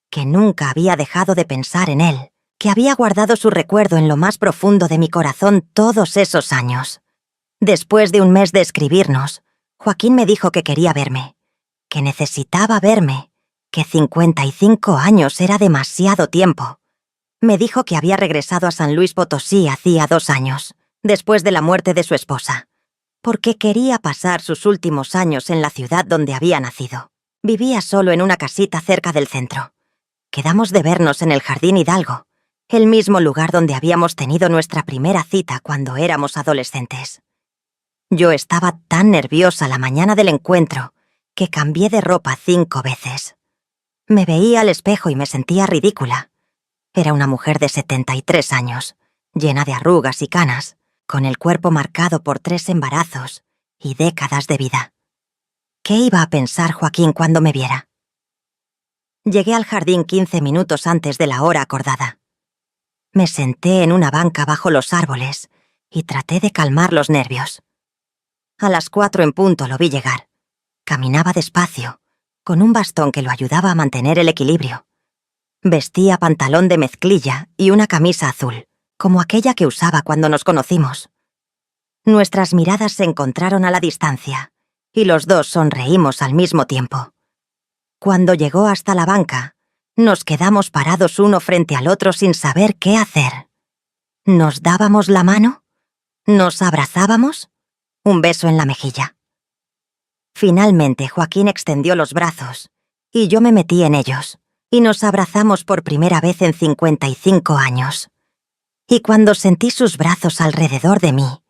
que nunca había dejado de pensar en él, que había guardado su recuerdo en lo más profundo de mi corazón todos esos años. Después de un mes de escribirnos, Joaquín me dijo que quería verme, que necesitaba verme, que 55 años era demasiado tiempo. Me dijo que había regresado a San Luis Potosí hacía 2 años, después de la muerte de su esposa, porque quería pasar sus últimos años en la ciudad donde había nacido. Vivía solo en una casita cerca del centro. Quedamos de vernos en el Jardín Hidalgo, el mismo lugar donde habíamos tenido nuestra primera cita cuando éramos adolescentes. Yo estaba tan nerviosa la mañana del encuentro que cambié de ropa 5 veces. Me veía al espejo y me sentía ridícula. Era una mujer de 73 años, llena de arrugas y canas, con el cuerpo marcado por 3 embarazos y décadas de vida. ¿Qué iba a pensar Joaquín cuando me viera? Llegué al jardín 15 minutos antes de la hora acordada. Me senté en una banca bajo los árboles y traté de calmar los nervios. A las 4 en punto lo vi llegar. Caminaba despacio, con un bastón que lo ayudaba a mantener el equilibrio. Vestía pantalón de mezclilla y una camisa azul, como aquella que usaba cuando nos conocimos. Nuestras miradas se encontraron a la distancia, y los 2 sonreímos al mismo tiempo. Cuando llegó hasta la banca, nos quedamos parados uno frente al otro sin saber qué hacer. ¿Nos dábamos la mano? ¿Nos abrazábamos? Un beso en la mejilla. Finalmente Joaquín extendió los brazos, y yo me metí en ellos, y nos abrazamos por primera vez en 55 años. Y cuando sentí sus brazos alrededor de mí,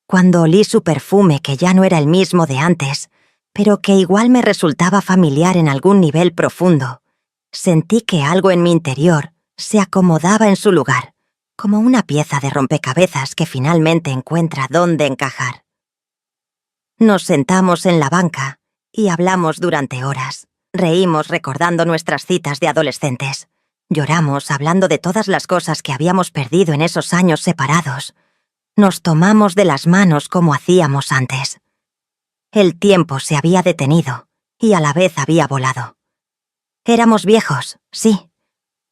cuando olí su perfume que ya no era el mismo de antes, pero que igual me resultaba familiar en algún nivel profundo, sentí que algo en mi interior se acomodaba en su lugar, como una pieza de rompecabezas que finalmente encuentra dónde encajar. Nos sentamos en la banca y hablamos durante horas. Reímos recordando nuestras citas de adolescentes. Lloramos hablando de todas las cosas que habíamos perdido en esos años separados. Nos tomamos de las manos como hacíamos antes. El tiempo se había detenido y a la vez había volado. Éramos viejos, sí,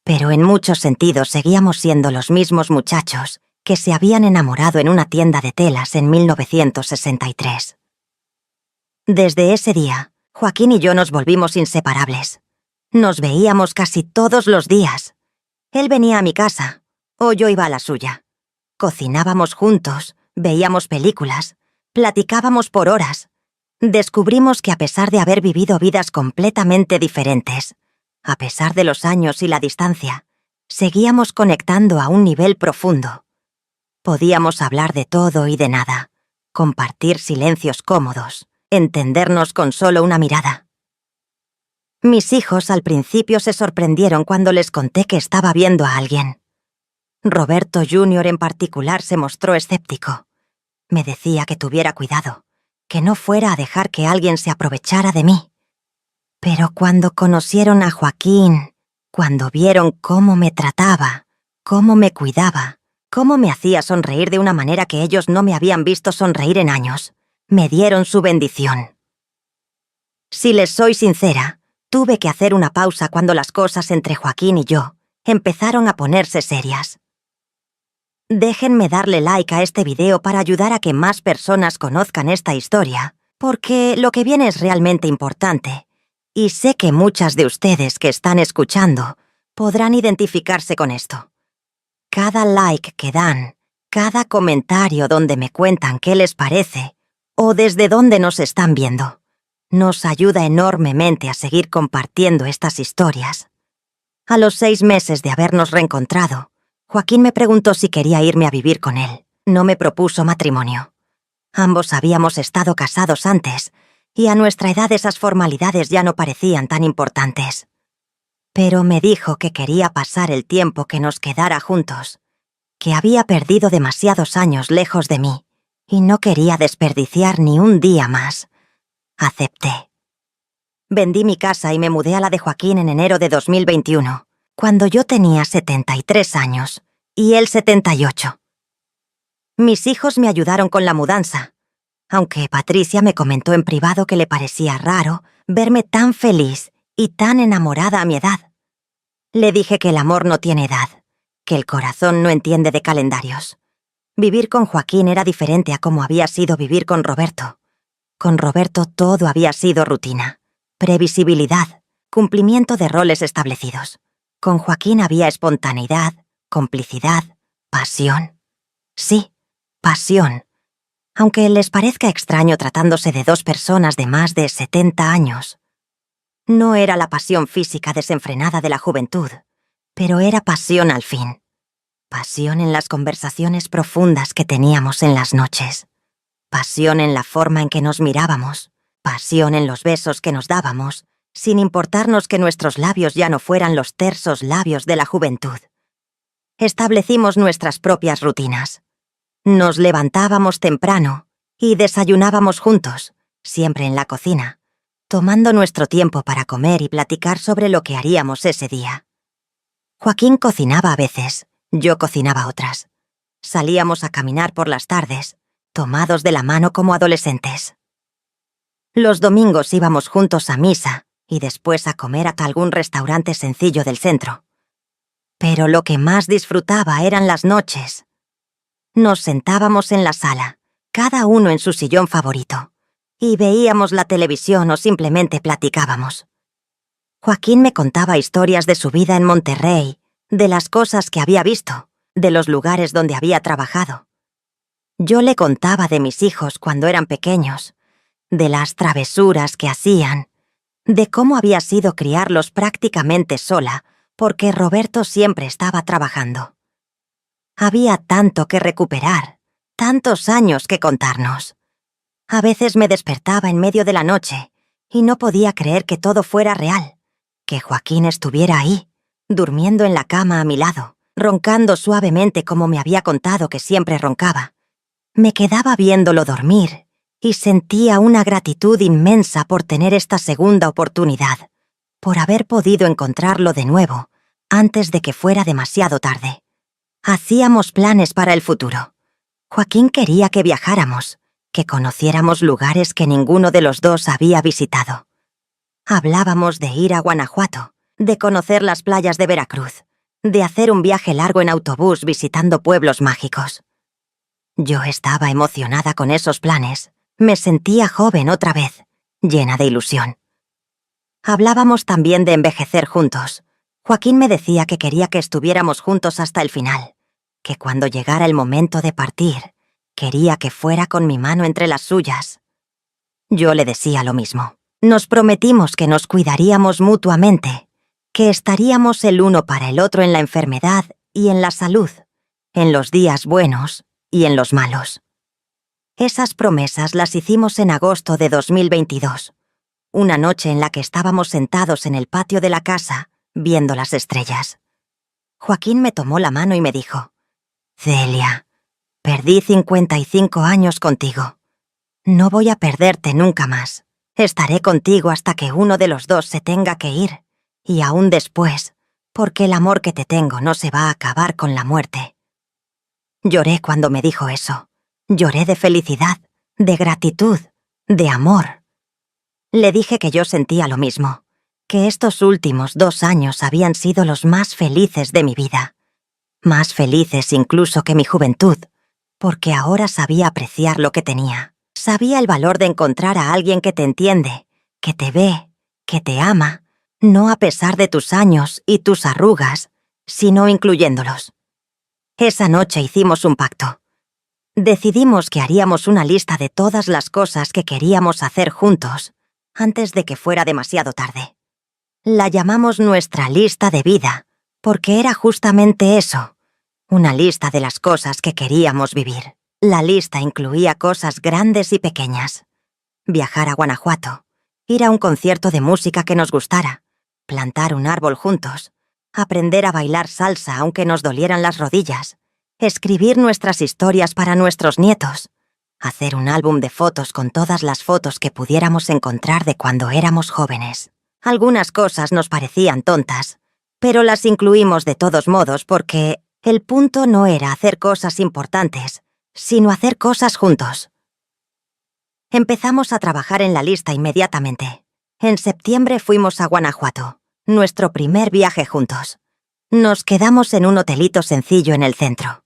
pero en muchos sentidos seguíamos siendo los mismos muchachos que se habían enamorado en una tienda de telas en 1963. Desde ese día, Joaquín y yo nos volvimos inseparables. Nos veíamos casi todos los días. Él venía a mi casa, o yo iba a la suya. Cocinábamos juntos, veíamos películas, platicábamos por horas. Descubrimos que a pesar de haber vivido vidas completamente diferentes, a pesar de los años y la distancia, seguíamos conectando a un nivel profundo. Podíamos hablar de todo y de nada, compartir silencios cómodos, entendernos con solo una mirada. Mis hijos al principio se sorprendieron cuando les conté que estaba viendo a alguien. Roberto Jr. en particular se mostró escéptico. Me decía que tuviera cuidado, que no fuera a dejar que alguien se aprovechara de mí. Pero cuando conocieron a Joaquín, cuando vieron cómo me trataba, cómo me cuidaba, cómo me hacía sonreír de una manera que ellos no me habían visto sonreír en años, me dieron su bendición. Si les soy sincera, tuve que hacer una pausa cuando las cosas entre Joaquín y yo empezaron a ponerse serias. Déjenme darle like a este video para ayudar a que más personas conozcan esta historia, porque lo que viene es realmente importante, y sé que muchas de ustedes que están escuchando podrán identificarse con esto. Cada like que dan, cada comentario donde me cuentan qué les parece, o desde dónde nos están viendo, nos ayuda enormemente a seguir compartiendo estas historias. A los 6 meses de habernos reencontrado, Joaquín me preguntó si quería irme a vivir con él. No me propuso matrimonio. Ambos habíamos estado casados antes, y a nuestra edad esas formalidades ya no parecían tan importantes. Pero me dijo que quería pasar el tiempo que nos quedara juntos, que había perdido demasiados años lejos de mí, y no quería desperdiciar ni un día más. Acepté. Vendí mi casa y me mudé a la de Joaquín en enero de 2021, cuando yo tenía 73 años y él 78. Mis hijos me ayudaron con la mudanza, aunque Patricia me comentó en privado que le parecía raro verme tan feliz y tan enamorada a mi edad. Le dije que el amor no tiene edad, que el corazón no entiende de calendarios. Vivir con Joaquín era diferente a como había sido vivir con Roberto. Con Roberto todo había sido rutina, previsibilidad, cumplimiento de roles establecidos. Con Joaquín había espontaneidad, complicidad, pasión. Sí, pasión. Aunque les parezca extraño tratándose de 2 personas de más de 70 años. No era la pasión física desenfrenada de la juventud, pero era pasión al fin. Pasión en las conversaciones profundas que teníamos en las noches. Pasión en la forma en que nos mirábamos. Pasión en los besos que nos dábamos, sin importarnos que nuestros labios ya no fueran los tersos labios de la juventud. Establecimos nuestras propias rutinas. Nos levantábamos temprano y desayunábamos juntos, siempre en la cocina, tomando nuestro tiempo para comer y platicar sobre lo que haríamos ese día. Joaquín cocinaba a veces, yo cocinaba otras. Salíamos a caminar por las tardes, tomados de la mano como adolescentes. Los domingos íbamos juntos a misa y después a comer a algún restaurante sencillo del centro. Pero lo que más disfrutaba eran las noches. Nos sentábamos en la sala, cada uno en su sillón favorito, y veíamos la televisión o simplemente platicábamos. Joaquín me contaba historias de su vida en Monterrey, de las cosas que había visto, de los lugares donde había trabajado. Yo le contaba de mis hijos cuando eran pequeños, de las travesuras que hacían, de cómo había sido criarlos prácticamente sola, porque Roberto siempre estaba trabajando. Había tanto que recuperar, tantos años que contarnos. A veces me despertaba en medio de la noche y no podía creer que todo fuera real, que Joaquín estuviera ahí, durmiendo en la cama a mi lado, roncando suavemente como me había contado que siempre roncaba. Me quedaba viéndolo dormir y sentía una gratitud inmensa por tener esta segunda oportunidad, por haber podido encontrarlo de nuevo antes de que fuera demasiado tarde. Hacíamos planes para el futuro. Joaquín quería que viajáramos, que conociéramos lugares que ninguno de los dos había visitado. Hablábamos de ir a Guanajuato, de conocer las playas de Veracruz, de hacer un viaje largo en autobús visitando pueblos mágicos. Yo estaba emocionada con esos planes. Me sentía joven otra vez, llena de ilusión. Hablábamos también de envejecer juntos. Joaquín me decía que quería que estuviéramos juntos hasta el final, que cuando llegara el momento de partir, quería que fuera con mi mano entre las suyas. Yo le decía lo mismo. Nos prometimos que nos cuidaríamos mutuamente, que estaríamos el uno para el otro en la enfermedad y en la salud, en los días buenos y en los malos. Esas promesas las hicimos en agosto de 2022, una noche en la que estábamos sentados en el patio de la casa, viendo las estrellas. Joaquín me tomó la mano y me dijo: «Celia, perdí 55 años contigo. No voy a perderte nunca más. Estaré contigo hasta que uno de los dos se tenga que ir, y aún después, porque el amor que te tengo no se va a acabar con la muerte». Lloré cuando me dijo eso. Lloré de felicidad, de gratitud, de amor. Le dije que yo sentía lo mismo, que estos últimos 2 años habían sido los más felices de mi vida. Más felices incluso que mi juventud, porque ahora sabía apreciar lo que tenía. Sabía el valor de encontrar a alguien que te entiende, que te ve, que te ama, no a pesar de tus años y tus arrugas, sino incluyéndolos. Esa noche hicimos un pacto. Decidimos que haríamos una lista de todas las cosas que queríamos hacer juntos, antes de que fuera demasiado tarde. La llamamos nuestra lista de vida, porque era justamente eso, una lista de las cosas que queríamos vivir. La lista incluía cosas grandes y pequeñas. Viajar a Guanajuato, ir a un concierto de música que nos gustara, plantar un árbol juntos, aprender a bailar salsa aunque nos dolieran las rodillas, escribir nuestras historias para nuestros nietos, hacer un álbum de fotos con todas las fotos que pudiéramos encontrar de cuando éramos jóvenes. Algunas cosas nos parecían tontas, pero las incluimos de todos modos porque el punto no era hacer cosas importantes, sino hacer cosas juntos. Empezamos a trabajar en la lista inmediatamente. En septiembre fuimos a Guanajuato, nuestro primer viaje juntos. Nos quedamos en un hotelito sencillo en el centro.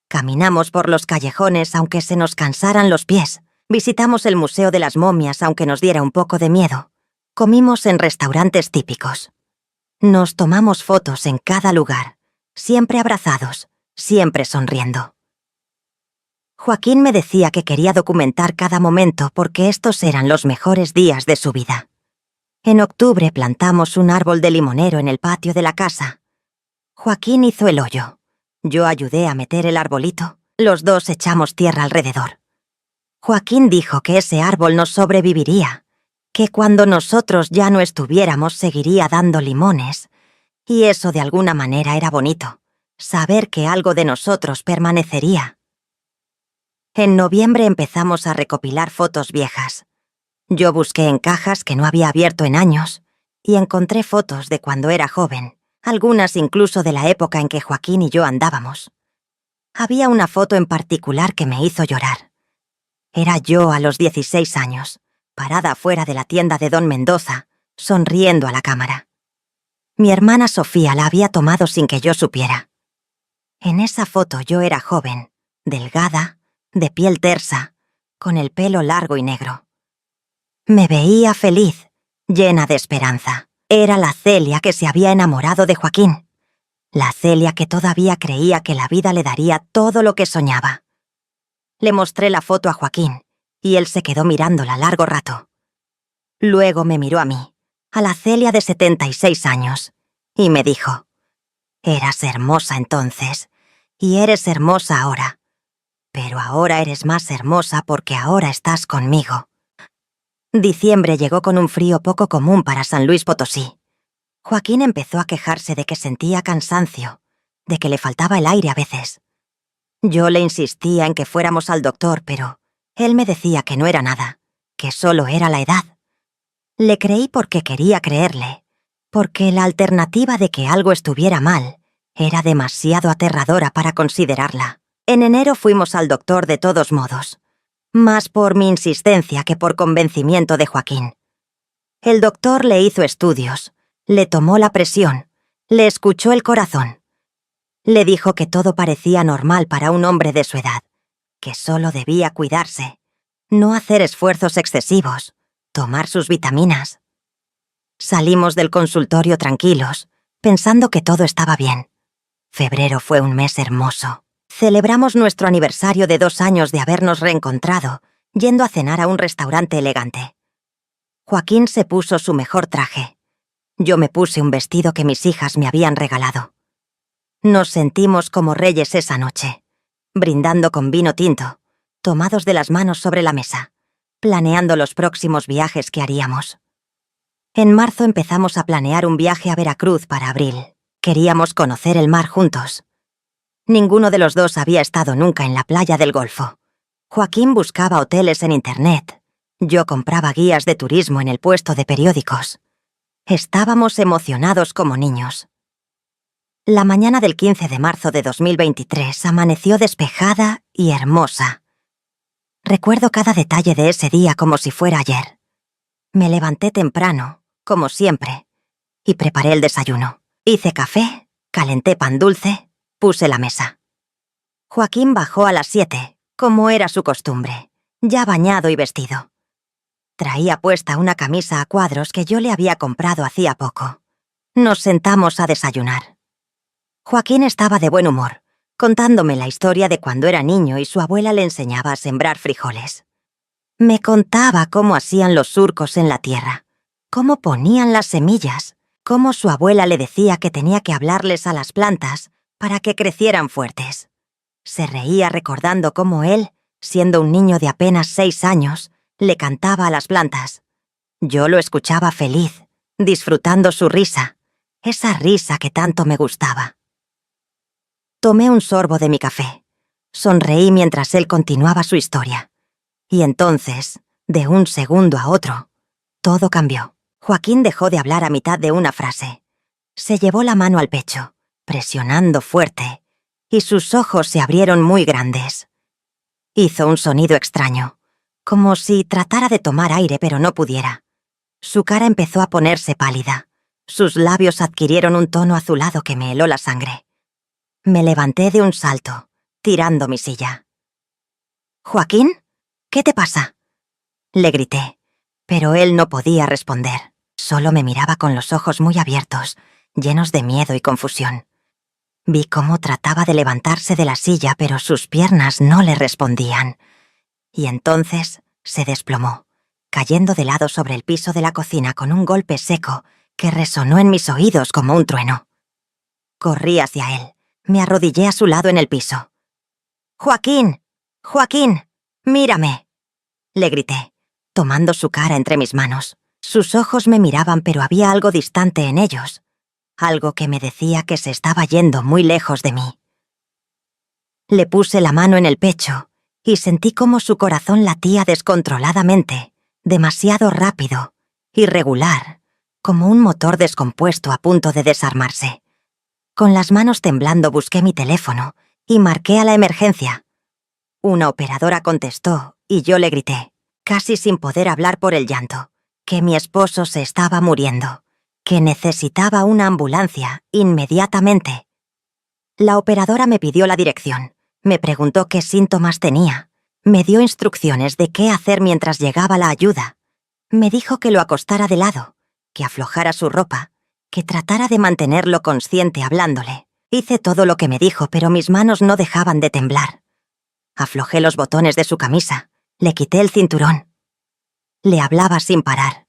Caminamos por los callejones aunque se nos cansaran los pies. Visitamos el Museo de las Momias aunque nos diera un poco de miedo. Comimos en restaurantes típicos. Nos tomamos fotos en cada lugar, siempre abrazados, siempre sonriendo. Joaquín me decía que quería documentar cada momento porque estos eran los mejores días de su vida. En octubre plantamos un árbol de limonero en el patio de la casa. Joaquín hizo el hoyo. Yo ayudé a meter el arbolito. Los dos echamos tierra alrededor. Joaquín dijo que ese árbol nos sobreviviría, que cuando nosotros ya no estuviéramos seguiría dando limones. Y eso de alguna manera era bonito, saber que algo de nosotros permanecería. En noviembre empezamos a recopilar fotos viejas. Yo busqué en cajas que no había abierto en años y encontré fotos de cuando era joven, algunas incluso de la época en que Joaquín y yo andábamos. Había una foto en particular que me hizo llorar. Era yo a los 16 años, parada fuera de la tienda de Don Mendoza, sonriendo a la cámara. Mi hermana Sofía la había tomado sin que yo supiera. En esa foto yo era joven, delgada, de piel tersa, con el pelo largo y negro. Me veía feliz, llena de esperanza. Era la Celia que se había enamorado de Joaquín. La Celia que todavía creía que la vida le daría todo lo que soñaba. Le mostré la foto a Joaquín, y él se quedó mirándola largo rato. Luego me miró a mí, a la Celia de 76 años, y me dijo: «Eras hermosa entonces, y eres hermosa ahora. Pero ahora eres más hermosa porque ahora estás conmigo». Diciembre llegó con un frío poco común para San Luis Potosí. Joaquín empezó a quejarse de que sentía cansancio, de que le faltaba el aire a veces. Yo le insistía en que fuéramos al doctor, pero él me decía que no era nada, que solo era la edad. Le creí porque quería creerle, porque la alternativa de que algo estuviera mal era demasiado aterradora para considerarla. En enero fuimos al doctor de todos modos, más por mi insistencia que por convencimiento de Joaquín. El doctor le hizo estudios, le tomó la presión, le escuchó el corazón, Le dijo que todo parecía normal para un hombre de su edad, que solo debía cuidarse, no hacer esfuerzos excesivos, tomar sus vitaminas. Salimos del consultorio tranquilos, pensando que todo estaba bien. Febrero fue un mes hermoso. Celebramos nuestro aniversario de 2 años de habernos reencontrado, yendo a cenar a un restaurante elegante. Joaquín se puso su mejor traje. Yo me puse un vestido que mis hijas me habían regalado. Nos sentimos como reyes esa noche, brindando con vino tinto, tomados de las manos sobre la mesa, planeando los próximos viajes que haríamos. En marzo empezamos a planear un viaje a Veracruz para abril. Queríamos conocer el mar juntos. Ninguno de los dos había estado nunca en la playa del Golfo. Joaquín buscaba hoteles en Internet. Yo compraba guías de turismo en el puesto de periódicos. Estábamos emocionados como niños. La mañana del 15 de marzo de 2023 amaneció despejada y hermosa. Recuerdo cada detalle de ese día como si fuera ayer. Me levanté temprano, como siempre, y preparé el desayuno. Hice café, calenté pan dulce, puse la mesa. Joaquín bajó a las 7, como era su costumbre, ya bañado y vestido. Traía puesta una camisa a cuadros que yo le había comprado hacía poco. Nos sentamos a desayunar. Joaquín estaba de buen humor, contándome la historia de cuando era niño y su abuela le enseñaba a sembrar frijoles. Me contaba cómo hacían los surcos en la tierra, cómo ponían las semillas, cómo su abuela le decía que tenía que hablarles a las plantas para que crecieran fuertes. Se reía recordando cómo él, siendo un niño de apenas 6 años, le cantaba a las plantas. Yo lo escuchaba feliz, disfrutando su risa, esa risa que tanto me gustaba. Tomé un sorbo de mi café. Sonreí mientras él continuaba su historia. Y entonces, de un segundo a otro, todo cambió. Joaquín dejó de hablar a mitad de una frase. Se llevó la mano al pecho, presionando fuerte, y sus ojos se abrieron muy grandes. Hizo un sonido extraño, como si tratara de tomar aire pero no pudiera. Su cara empezó a ponerse pálida. Sus labios adquirieron un tono azulado que me heló la sangre. Me levanté de un salto, tirando mi silla. «¿Joaquín? ¿Qué te pasa?», le grité, pero él no podía responder. Solo me miraba con los ojos muy abiertos, llenos de miedo y confusión. Vi cómo trataba de levantarse de la silla, pero sus piernas no le respondían. Y entonces se desplomó, cayendo de lado sobre el piso de la cocina con un golpe seco que resonó en mis oídos como un trueno. Corrí hacia él. Me arrodillé a su lado en el piso. «¡Joaquín! ¡Joaquín! ¡Mírame!», le grité, tomando su cara entre mis manos. Sus ojos me miraban, pero había algo distante en ellos, algo que me decía que se estaba yendo muy lejos de mí. Le puse la mano en el pecho y sentí cómo su corazón latía descontroladamente, demasiado rápido, irregular, como un motor descompuesto a punto de desarmarse. Con las manos temblando busqué mi teléfono y marqué a la emergencia. Una operadora contestó y yo le grité, casi sin poder hablar por el llanto, que mi esposo se estaba muriendo, que necesitaba una ambulancia inmediatamente. La operadora me pidió la dirección, me preguntó qué síntomas tenía, me dio instrucciones de qué hacer mientras llegaba la ayuda. Me dijo que lo acostara de lado, que aflojara su ropa, que tratara de mantenerlo consciente hablándole. Hice todo lo que me dijo, pero mis manos no dejaban de temblar. Aflojé los botones de su camisa, le quité el cinturón. Le hablaba sin parar.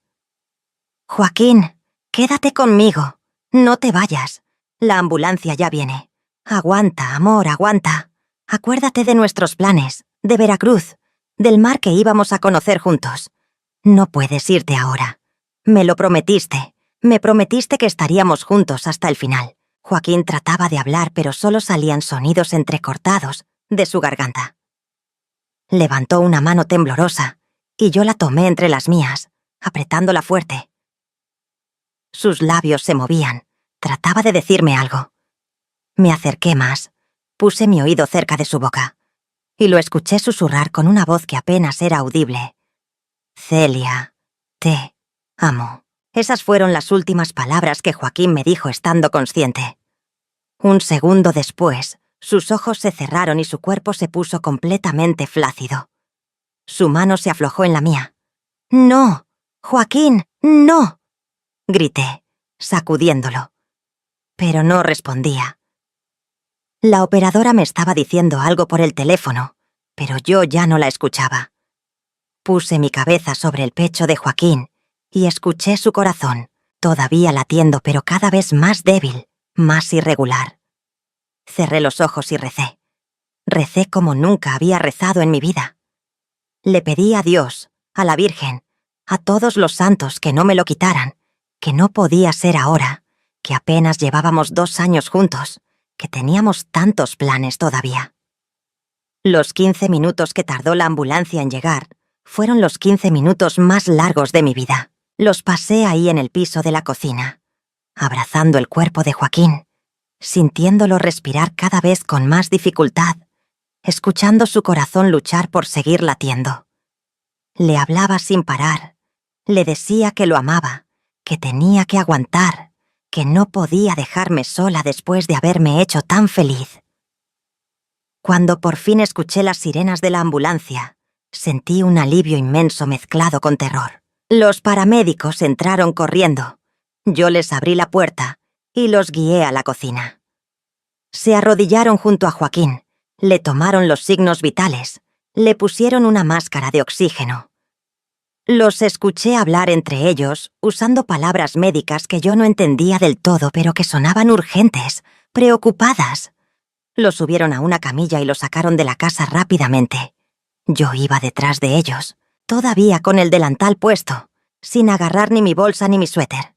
«Joaquín, quédate conmigo. No te vayas. La ambulancia ya viene. Aguanta, amor, aguanta. Acuérdate de nuestros planes, de Veracruz, del mar que íbamos a conocer juntos. No puedes irte ahora. Me lo prometiste. Me prometiste que estaríamos juntos hasta el final». Joaquín trataba de hablar, pero solo salían sonidos entrecortados de su garganta. Levantó una mano temblorosa y yo la tomé entre las mías, apretándola fuerte. Sus labios se movían. Trataba de decirme algo. Me acerqué más. Puse mi oído cerca de su boca y lo escuché susurrar con una voz que apenas era audible. «Celia, te amo». Esas fueron las últimas palabras que Joaquín me dijo estando consciente. Un segundo después, sus ojos se cerraron y su cuerpo se puso completamente flácido. Su mano se aflojó en la mía. «¡No! ¡Joaquín! ¡No!», grité, sacudiéndolo. Pero no respondía. La operadora me estaba diciendo algo por el teléfono, pero yo ya no la escuchaba. Puse mi cabeza sobre el pecho de Joaquín y escuché su corazón, todavía latiendo pero cada vez más débil, más irregular. Cerré los ojos y recé. Recé como nunca había rezado en mi vida. Le pedí a Dios, a la Virgen, a todos los santos que no me lo quitaran, que no podía ser ahora, que apenas llevábamos 2 años juntos, que teníamos tantos planes todavía. Los 15 minutos que tardó la ambulancia en llegar fueron los 15 minutos más largos de mi vida. Los pasé ahí en el piso de la cocina, abrazando el cuerpo de Joaquín, sintiéndolo respirar cada vez con más dificultad, escuchando su corazón luchar por seguir latiendo. Le hablaba sin parar, le decía que lo amaba, que tenía que aguantar, que no podía dejarme sola después de haberme hecho tan feliz. Cuando por fin escuché las sirenas de la ambulancia, sentí un alivio inmenso mezclado con terror. Los paramédicos entraron corriendo. Yo les abrí la puerta y los guié a la cocina. Se arrodillaron junto a Joaquín, le tomaron los signos vitales, le pusieron una máscara de oxígeno. Los escuché hablar entre ellos, usando palabras médicas que yo no entendía del todo, pero que sonaban urgentes, preocupadas. Los subieron a una camilla y los sacaron de la casa rápidamente. Yo iba detrás de ellos, todavía con el delantal puesto, sin agarrar ni mi bolsa ni mi suéter.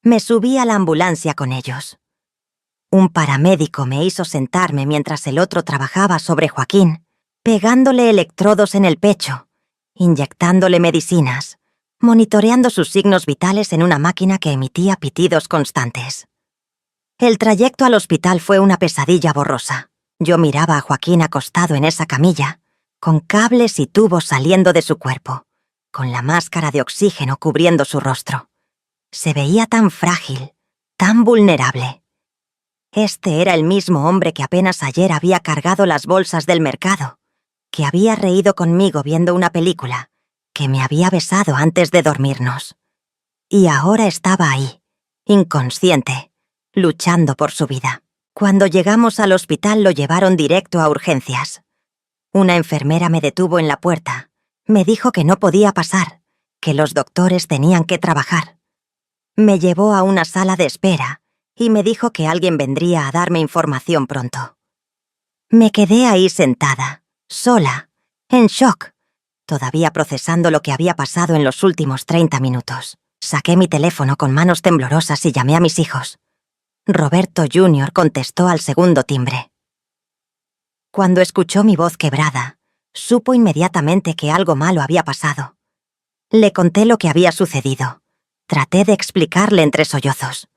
Me subí a la ambulancia con ellos. Un paramédico me hizo sentarme mientras el otro trabajaba sobre Joaquín, pegándole electrodos en el pecho, inyectándole medicinas, monitoreando sus signos vitales en una máquina que emitía pitidos constantes. El trayecto al hospital fue una pesadilla borrosa. Yo miraba a Joaquín acostado en esa camilla, con cables y tubos saliendo de su cuerpo, con la máscara de oxígeno cubriendo su rostro. Se veía tan frágil, tan vulnerable. Este era el mismo hombre que apenas ayer había cargado las bolsas del mercado, que había reído conmigo viendo una película, que me había besado antes de dormirnos. Y ahora estaba ahí, inconsciente, luchando por su vida. Cuando llegamos al hospital lo llevaron directo a urgencias. Una enfermera me detuvo en la puerta. Me dijo que no podía pasar, que los doctores tenían que trabajar. Me llevó a una sala de espera y me dijo que alguien vendría a darme información pronto. Me quedé ahí sentada, sola, en shock, todavía procesando lo que había pasado en los últimos 30 minutos. Saqué mi teléfono con manos temblorosas y llamé a mis hijos. Roberto Jr. contestó al segundo timbre. Cuando escuchó mi voz quebrada, supo inmediatamente que algo malo había pasado. Le conté lo que había sucedido. Traté de explicarle entre sollozos.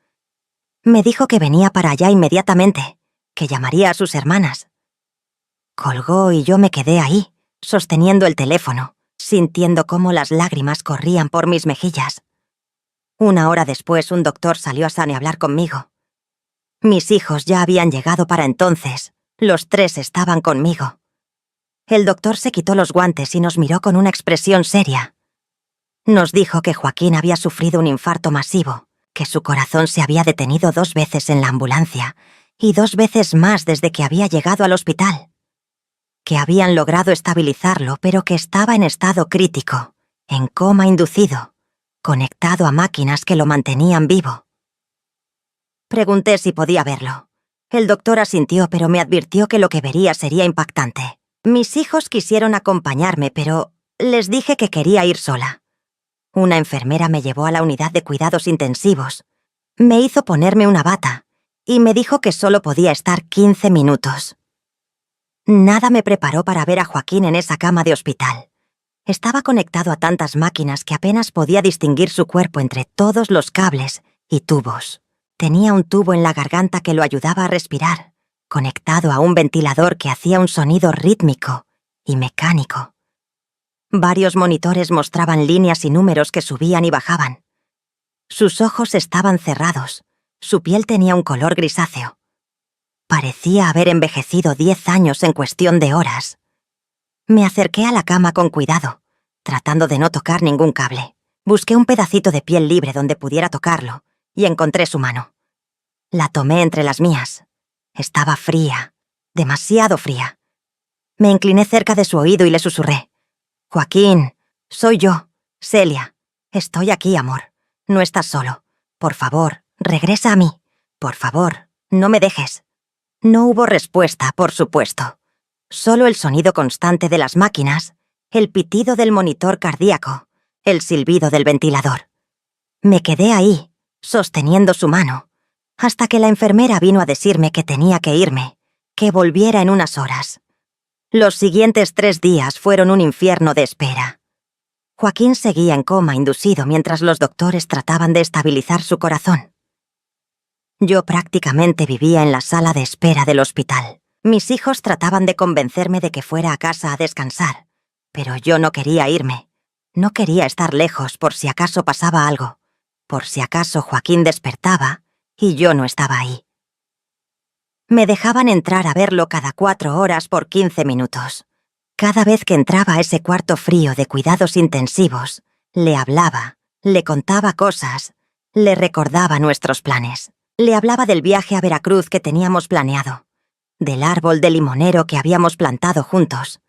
Me dijo que venía para allá inmediatamente, que llamaría a sus hermanas. Colgó y yo me quedé ahí, sosteniendo el teléfono, sintiendo cómo las lágrimas corrían por mis mejillas. 1 hora después, un doctor salió a hablar conmigo. Mis hijos ya habían llegado para entonces. Los 3 estaban conmigo. El doctor se quitó los guantes y nos miró con una expresión seria. Nos dijo que Joaquín había sufrido un infarto masivo, que su corazón se había detenido 2 veces en la ambulancia y 2 veces más desde que había llegado al hospital. Que habían logrado estabilizarlo, pero que estaba en estado crítico, en coma inducido, conectado a máquinas que lo mantenían vivo. Pregunté si podía verlo. El doctor asintió, pero me advirtió que lo que vería sería impactante. Mis hijos quisieron acompañarme, pero les dije que quería ir sola. Una enfermera me llevó a la unidad de cuidados intensivos. Me hizo ponerme una bata y me dijo que solo podía estar 15 minutos. Nada me preparó para ver a Joaquín en esa cama de hospital. Estaba conectado a tantas máquinas que apenas podía distinguir su cuerpo entre todos los cables y tubos. Tenía un tubo en la garganta que lo ayudaba a respirar, conectado a un ventilador que hacía un sonido rítmico y mecánico. Varios monitores mostraban líneas y números que subían y bajaban. Sus ojos estaban cerrados, su piel tenía un color grisáceo. Parecía haber envejecido 10 años en cuestión de horas. Me acerqué a la cama con cuidado, tratando de no tocar ningún cable. Busqué un pedacito de piel libre donde pudiera tocarlo y encontré su mano. La tomé entre las mías. Estaba fría, demasiado fría. Me incliné cerca de su oído y le susurré. «Joaquín, soy yo, Celia. Estoy aquí, amor. No estás solo. Por favor, regresa a mí. Por favor, no me dejes». No hubo respuesta, por supuesto. Solo el sonido constante de las máquinas, el pitido del monitor cardíaco, el silbido del ventilador. Me quedé ahí, sosteniendo su mano, hasta que la enfermera vino a decirme que tenía que irme, que volviera en unas horas. Los siguientes 3 días fueron un infierno de espera. Joaquín seguía en coma inducido mientras los doctores trataban de estabilizar su corazón. Yo prácticamente vivía en la sala de espera del hospital. Mis hijos trataban de convencerme de que fuera a casa a descansar, pero yo no quería irme. No quería estar lejos por si acaso pasaba algo, por si acaso Joaquín despertaba y yo no estaba ahí. Me dejaban entrar a verlo cada 4 horas por 15 minutos. Cada vez que entraba a ese cuarto frío de cuidados intensivos, le hablaba, le contaba cosas, le recordaba nuestros planes. Le hablaba del viaje a Veracruz que teníamos planeado, del árbol de limonero que habíamos plantado juntos,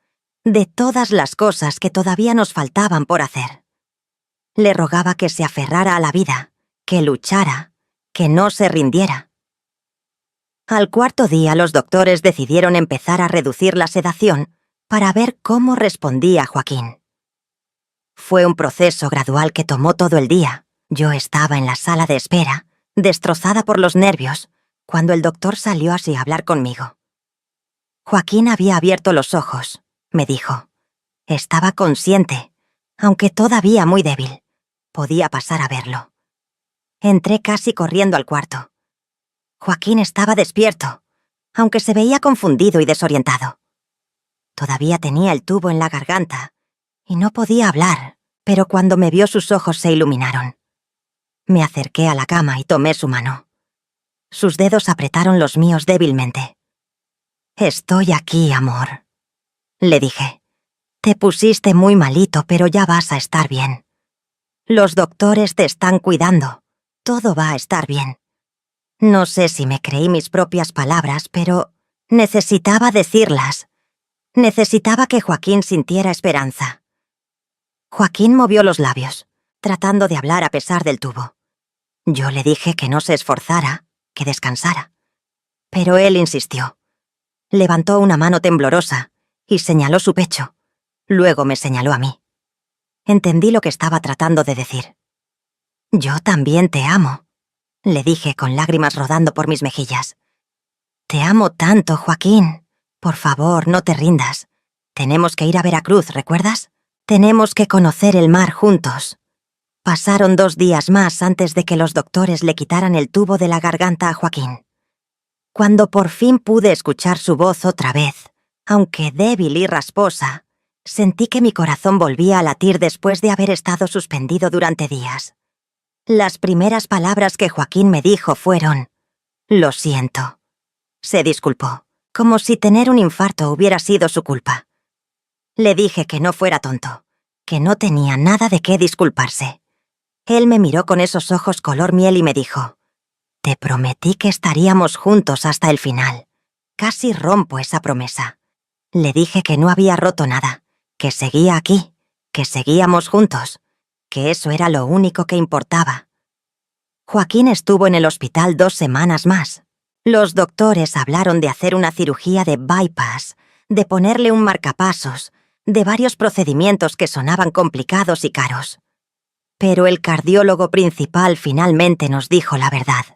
de todas las cosas que todavía nos faltaban por hacer. Le rogaba que se aferrara a la vida, que luchara, que no se rindiera. Al 4.º día los doctores decidieron empezar a reducir la sedación para ver cómo respondía Joaquín. Fue un proceso gradual que tomó todo el día. Yo estaba en la sala de espera, destrozada por los nervios, cuando el doctor salió así a hablar conmigo. Joaquín había abierto los ojos, me dijo. Estaba consciente, aunque todavía muy débil. Podía pasar a verlo. Entré casi corriendo al cuarto. Joaquín estaba despierto, aunque se veía confundido y desorientado. Todavía tenía el tubo en la garganta y no podía hablar, pero cuando me vio sus ojos se iluminaron. Me acerqué a la cama y tomé su mano. Sus dedos apretaron los míos débilmente. «Estoy aquí, amor», le dije. «Te pusiste muy malito, pero ya vas a estar bien. Los doctores te están cuidando. Todo va a estar bien». No sé si me creí mis propias palabras, pero necesitaba decirlas. Necesitaba que Joaquín sintiera esperanza. Joaquín movió los labios, tratando de hablar a pesar del tubo. Yo le dije que no se esforzara, que descansara. Pero él insistió. Levantó una mano temblorosa y señaló su pecho. Luego me señaló a mí. Entendí lo que estaba tratando de decir. «Yo también te amo», le dije con lágrimas rodando por mis mejillas. «Te amo tanto, Joaquín. Por favor, no te rindas. Tenemos que ir a Veracruz, ¿recuerdas? Tenemos que conocer el mar juntos». Pasaron 2 días más antes de que los doctores le quitaran el tubo de la garganta a Joaquín. Cuando por fin pude escuchar su voz otra vez, aunque débil y rasposa, sentí que mi corazón volvía a latir después de haber estado suspendido durante días. Las primeras palabras que Joaquín me dijo fueron: «Lo siento». Se disculpó, como si tener un infarto hubiera sido su culpa. Le dije que no fuera tonto, que no tenía nada de qué disculparse. Él me miró con esos ojos color miel y me dijo: «Te prometí que estaríamos juntos hasta el final. Casi rompo esa promesa». Le dije que no había roto nada, que seguía aquí, que seguíamos juntos, que eso era lo único que importaba. Joaquín estuvo en el hospital 2 semanas más. Los doctores hablaron de hacer una cirugía de bypass, de ponerle un marcapasos, de varios procedimientos que sonaban complicados y caros. Pero el cardiólogo principal finalmente nos dijo la verdad.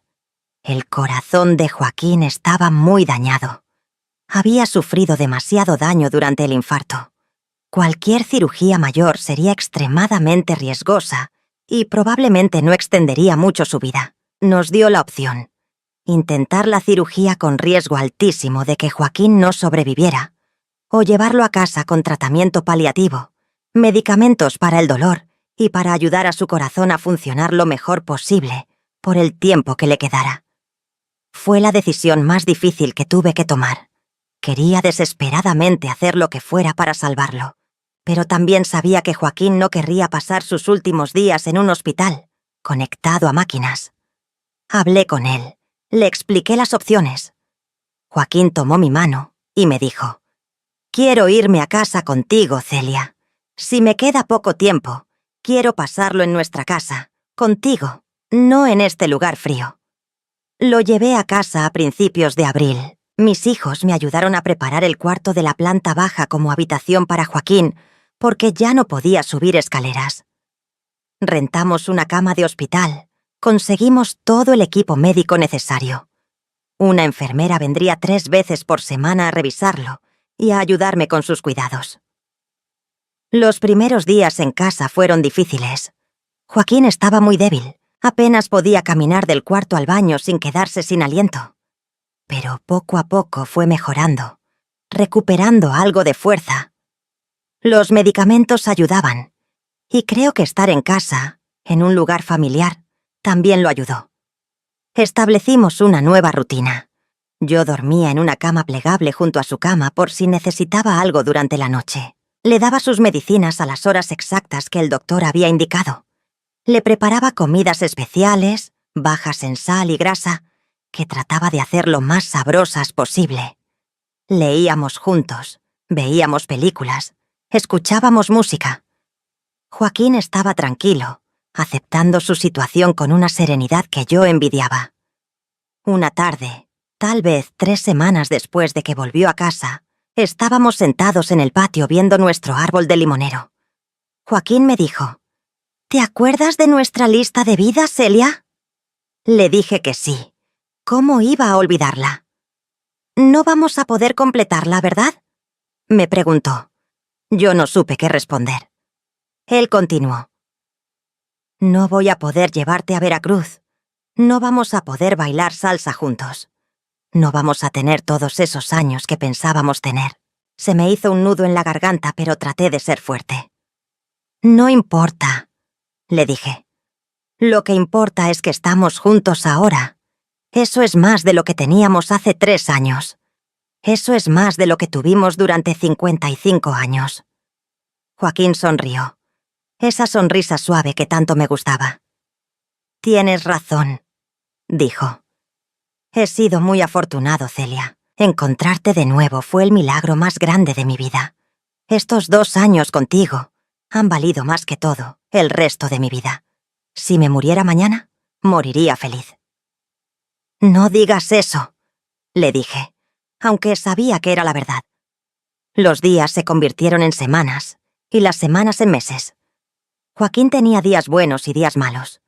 El corazón de Joaquín estaba muy dañado. Había sufrido demasiado daño durante el infarto. Cualquier cirugía mayor sería extremadamente riesgosa y probablemente no extendería mucho su vida. Nos dio la opción: intentar la cirugía con riesgo altísimo de que Joaquín no sobreviviera, o llevarlo a casa con tratamiento paliativo, medicamentos para el dolor y para ayudar a su corazón a funcionar lo mejor posible por el tiempo que le quedara. Fue la decisión más difícil que tuve que tomar. Quería desesperadamente hacer lo que fuera para salvarlo, pero también sabía que Joaquín no querría pasar sus últimos días en un hospital, conectado a máquinas. Hablé con él, le expliqué las opciones. Joaquín tomó mi mano y me dijo: «Quiero irme a casa contigo, Celia. Si me queda poco tiempo, quiero pasarlo en nuestra casa, contigo, no en este lugar frío». Lo llevé a casa a principios de abril. Mis hijos me ayudaron a preparar el cuarto de la planta baja como habitación para Joaquín, porque ya no podía subir escaleras. Rentamos una cama de hospital. Conseguimos todo el equipo médico necesario. Una enfermera vendría 3 veces por semana a revisarlo y a ayudarme con sus cuidados. Los primeros días en casa fueron difíciles. Joaquín estaba muy débil. Apenas podía caminar del cuarto al baño sin quedarse sin aliento. Pero poco a poco fue mejorando, recuperando algo de fuerza. Los medicamentos ayudaban, y creo que estar en casa, en un lugar familiar, también lo ayudó. Establecimos una nueva rutina. Yo dormía en una cama plegable junto a su cama por si necesitaba algo durante la noche. Le daba sus medicinas a las horas exactas que el doctor había indicado. Le preparaba comidas especiales, bajas en sal y grasa, que trataba de hacer lo más sabrosas posible. Leíamos juntos, veíamos películas, escuchábamos música. Joaquín estaba tranquilo, aceptando su situación con una serenidad que yo envidiaba. Una tarde, tal vez 3 semanas después de que volvió a casa, estábamos sentados en el patio viendo nuestro árbol de limonero. Joaquín me dijo: «¿Te acuerdas de nuestra lista de vida, Celia?» Le dije que sí. ¿Cómo iba a olvidarla? «No vamos a poder completarla, ¿verdad?», me preguntó. Yo no supe qué responder. Él continuó: «No voy a poder llevarte a Veracruz. No vamos a poder bailar salsa juntos. No vamos a tener todos esos años que pensábamos tener». Se me hizo un nudo en la garganta, pero traté de ser fuerte. «No importa», le dije. «Lo que importa es que estamos juntos ahora. Eso es más de lo que teníamos hace 3 años. Eso es más de lo que tuvimos durante 55 años». Joaquín sonrió. Esa sonrisa suave que tanto me gustaba. «Tienes razón», dijo. «He sido muy afortunado, Celia. Encontrarte de nuevo fue el milagro más grande de mi vida. Estos 2 años contigo han valido más que todo el resto de mi vida. Si me muriera mañana, moriría feliz». «No digas eso», le dije, aunque sabía que era la verdad. Los días se convirtieron en semanas, y las semanas en meses. Joaquín tenía días buenos y días malos.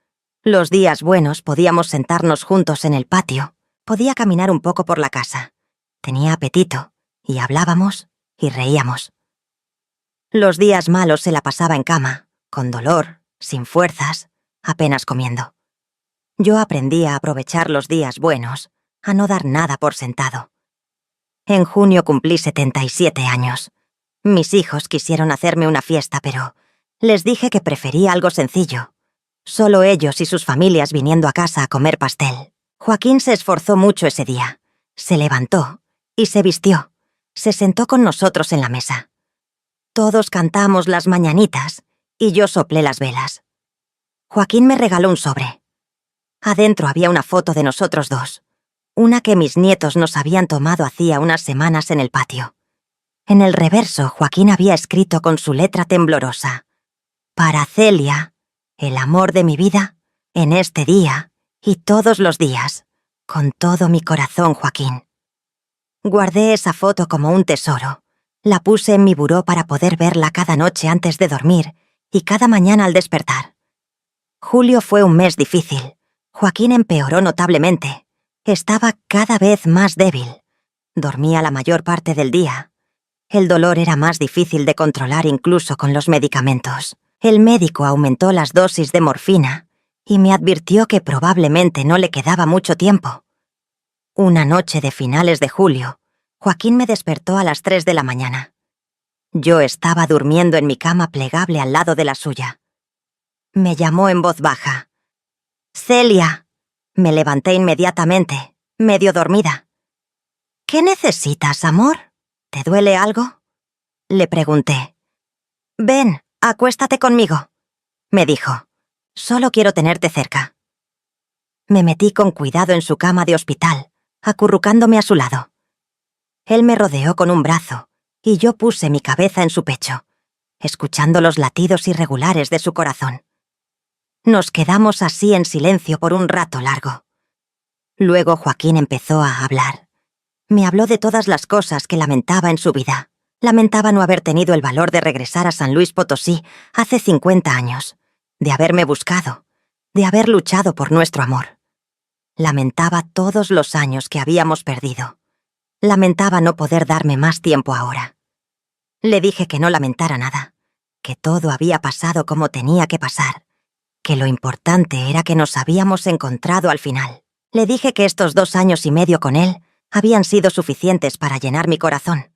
Los días buenos podíamos sentarnos juntos en el patio, podía caminar un poco por la casa. Tenía apetito, y hablábamos y reíamos. Los días malos se la pasaba en cama, con dolor, sin fuerzas, apenas comiendo. Yo aprendí a aprovechar los días buenos, a no dar nada por sentado. En junio cumplí 77 años. Mis hijos quisieron hacerme una fiesta, pero les dije que prefería algo sencillo. Solo ellos y sus familias viniendo a casa a comer pastel. Joaquín se esforzó mucho ese día. Se levantó y se vistió. Se sentó con nosotros en la mesa. Todos cantamos las mañanitas y yo soplé las velas. Joaquín me regaló un sobre. Adentro había una foto de nosotros dos, una que mis nietos nos habían tomado hacía unas semanas en el patio. En el reverso, Joaquín había escrito con su letra temblorosa: «Para Celia, el amor de mi vida, en este día y todos los días, con todo mi corazón, Joaquín». Guardé esa foto como un tesoro. La puse en mi buró para poder verla cada noche antes de dormir y cada mañana al despertar. Julio fue un mes difícil. Joaquín empeoró notablemente. Estaba cada vez más débil. Dormía la mayor parte del día. El dolor era más difícil de controlar incluso con los medicamentos. El médico aumentó las dosis de morfina y me advirtió que probablemente no le quedaba mucho tiempo. Una noche de finales de julio, Joaquín me despertó a las 3 de la mañana. Yo estaba durmiendo en mi cama plegable al lado de la suya. Me llamó en voz baja: «Celia». Me levanté inmediatamente. medio dormida. «¿Qué necesitas, amor? ¿Te duele algo?», le pregunté. «Ven, acuéstate conmigo», me dijo. «Solo quiero tenerte cerca». Me metí con cuidado en su cama de hospital, acurrucándome a su lado. Él me rodeó con un brazo y yo puse mi cabeza en su pecho, escuchando los latidos irregulares de su corazón. Nos quedamos así en silencio por un rato largo. Luego Joaquín empezó a hablar. Me habló de todas las cosas que lamentaba en su vida. Lamentaba no haber tenido el valor de regresar a San Luis Potosí hace 50 años, de haberme buscado, de haber luchado por nuestro amor. Lamentaba todos los años que habíamos perdido. Lamentaba no poder darme más tiempo ahora. Le dije que no lamentara nada, que todo había pasado como tenía que pasar, que lo importante era que nos habíamos encontrado al final. Le dije que estos 2 años y medio con él habían sido suficientes para llenar mi corazón,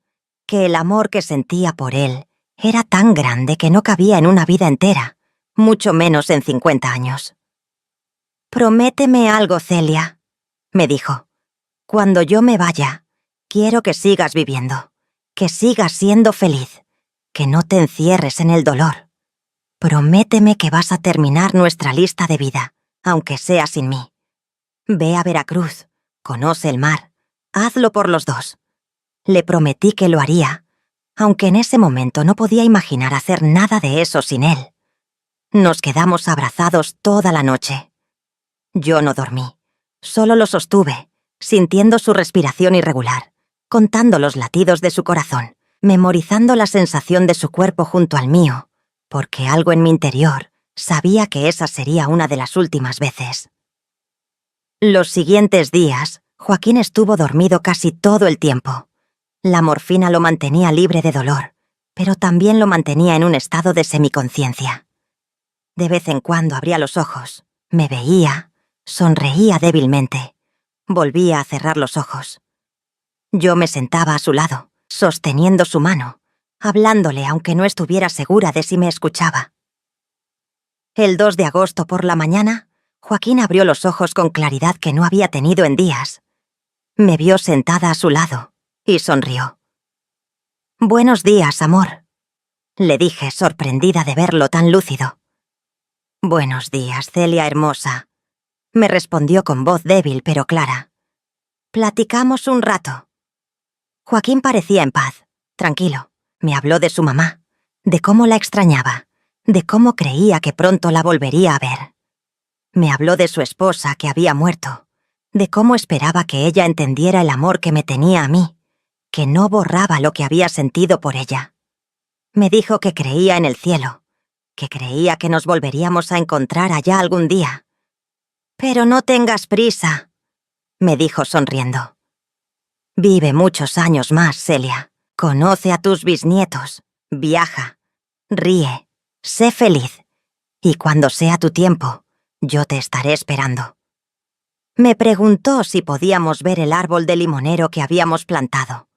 que el amor que sentía por él era tan grande que no cabía en una vida entera, mucho menos en 50 años. «Prométeme algo, Celia», me dijo. «Cuando yo me vaya, quiero que sigas viviendo, que sigas siendo feliz, que no te encierres en el dolor. Prométeme que vas a terminar nuestra lista de vida, aunque sea sin mí. Ve a Veracruz, conoce el mar, hazlo por los dos». Le prometí que lo haría, aunque en ese momento no podía imaginar hacer nada de eso sin él. Nos quedamos abrazados toda la noche. Yo no dormí, solo lo sostuve, sintiendo su respiración irregular, contando los latidos de su corazón, memorizando la sensación de su cuerpo junto al mío, porque algo en mi interior sabía que esa sería una de las últimas veces. Los siguientes días, Joaquín estuvo dormido casi todo el tiempo. La morfina lo mantenía libre de dolor, pero también lo mantenía en un estado de semiconciencia. De vez en cuando abría los ojos, me veía, sonreía débilmente, volvía a cerrar los ojos. Yo me sentaba a su lado, sosteniendo su mano, hablándole aunque no estuviera segura de si me escuchaba. El 2 de agosto por la mañana, Joaquín abrió los ojos con claridad que no había tenido en días. Me vio sentada a su lado y sonrió. «Buenos días, amor», le dije, sorprendida de verlo tan lúcido. «Buenos días, Celia hermosa», me respondió con voz débil pero clara. Platicamos un rato. Joaquín parecía en paz, tranquilo. Me habló de su mamá, de cómo la extrañaba, de cómo creía que pronto la volvería a ver. Me habló de su esposa que había muerto, de cómo esperaba que ella entendiera el amor que me tenía a mí, que no borraba lo que había sentido por ella. Me dijo que creía en el cielo, que creía que nos volveríamos a encontrar allá algún día. «Pero no tengas prisa», me dijo sonriendo. «Vive muchos años más, Celia. Conoce a tus bisnietos, viaja, ríe, sé feliz, y cuando sea tu tiempo, yo te estaré esperando». Me preguntó si podíamos ver el árbol de limonero que habíamos plantado.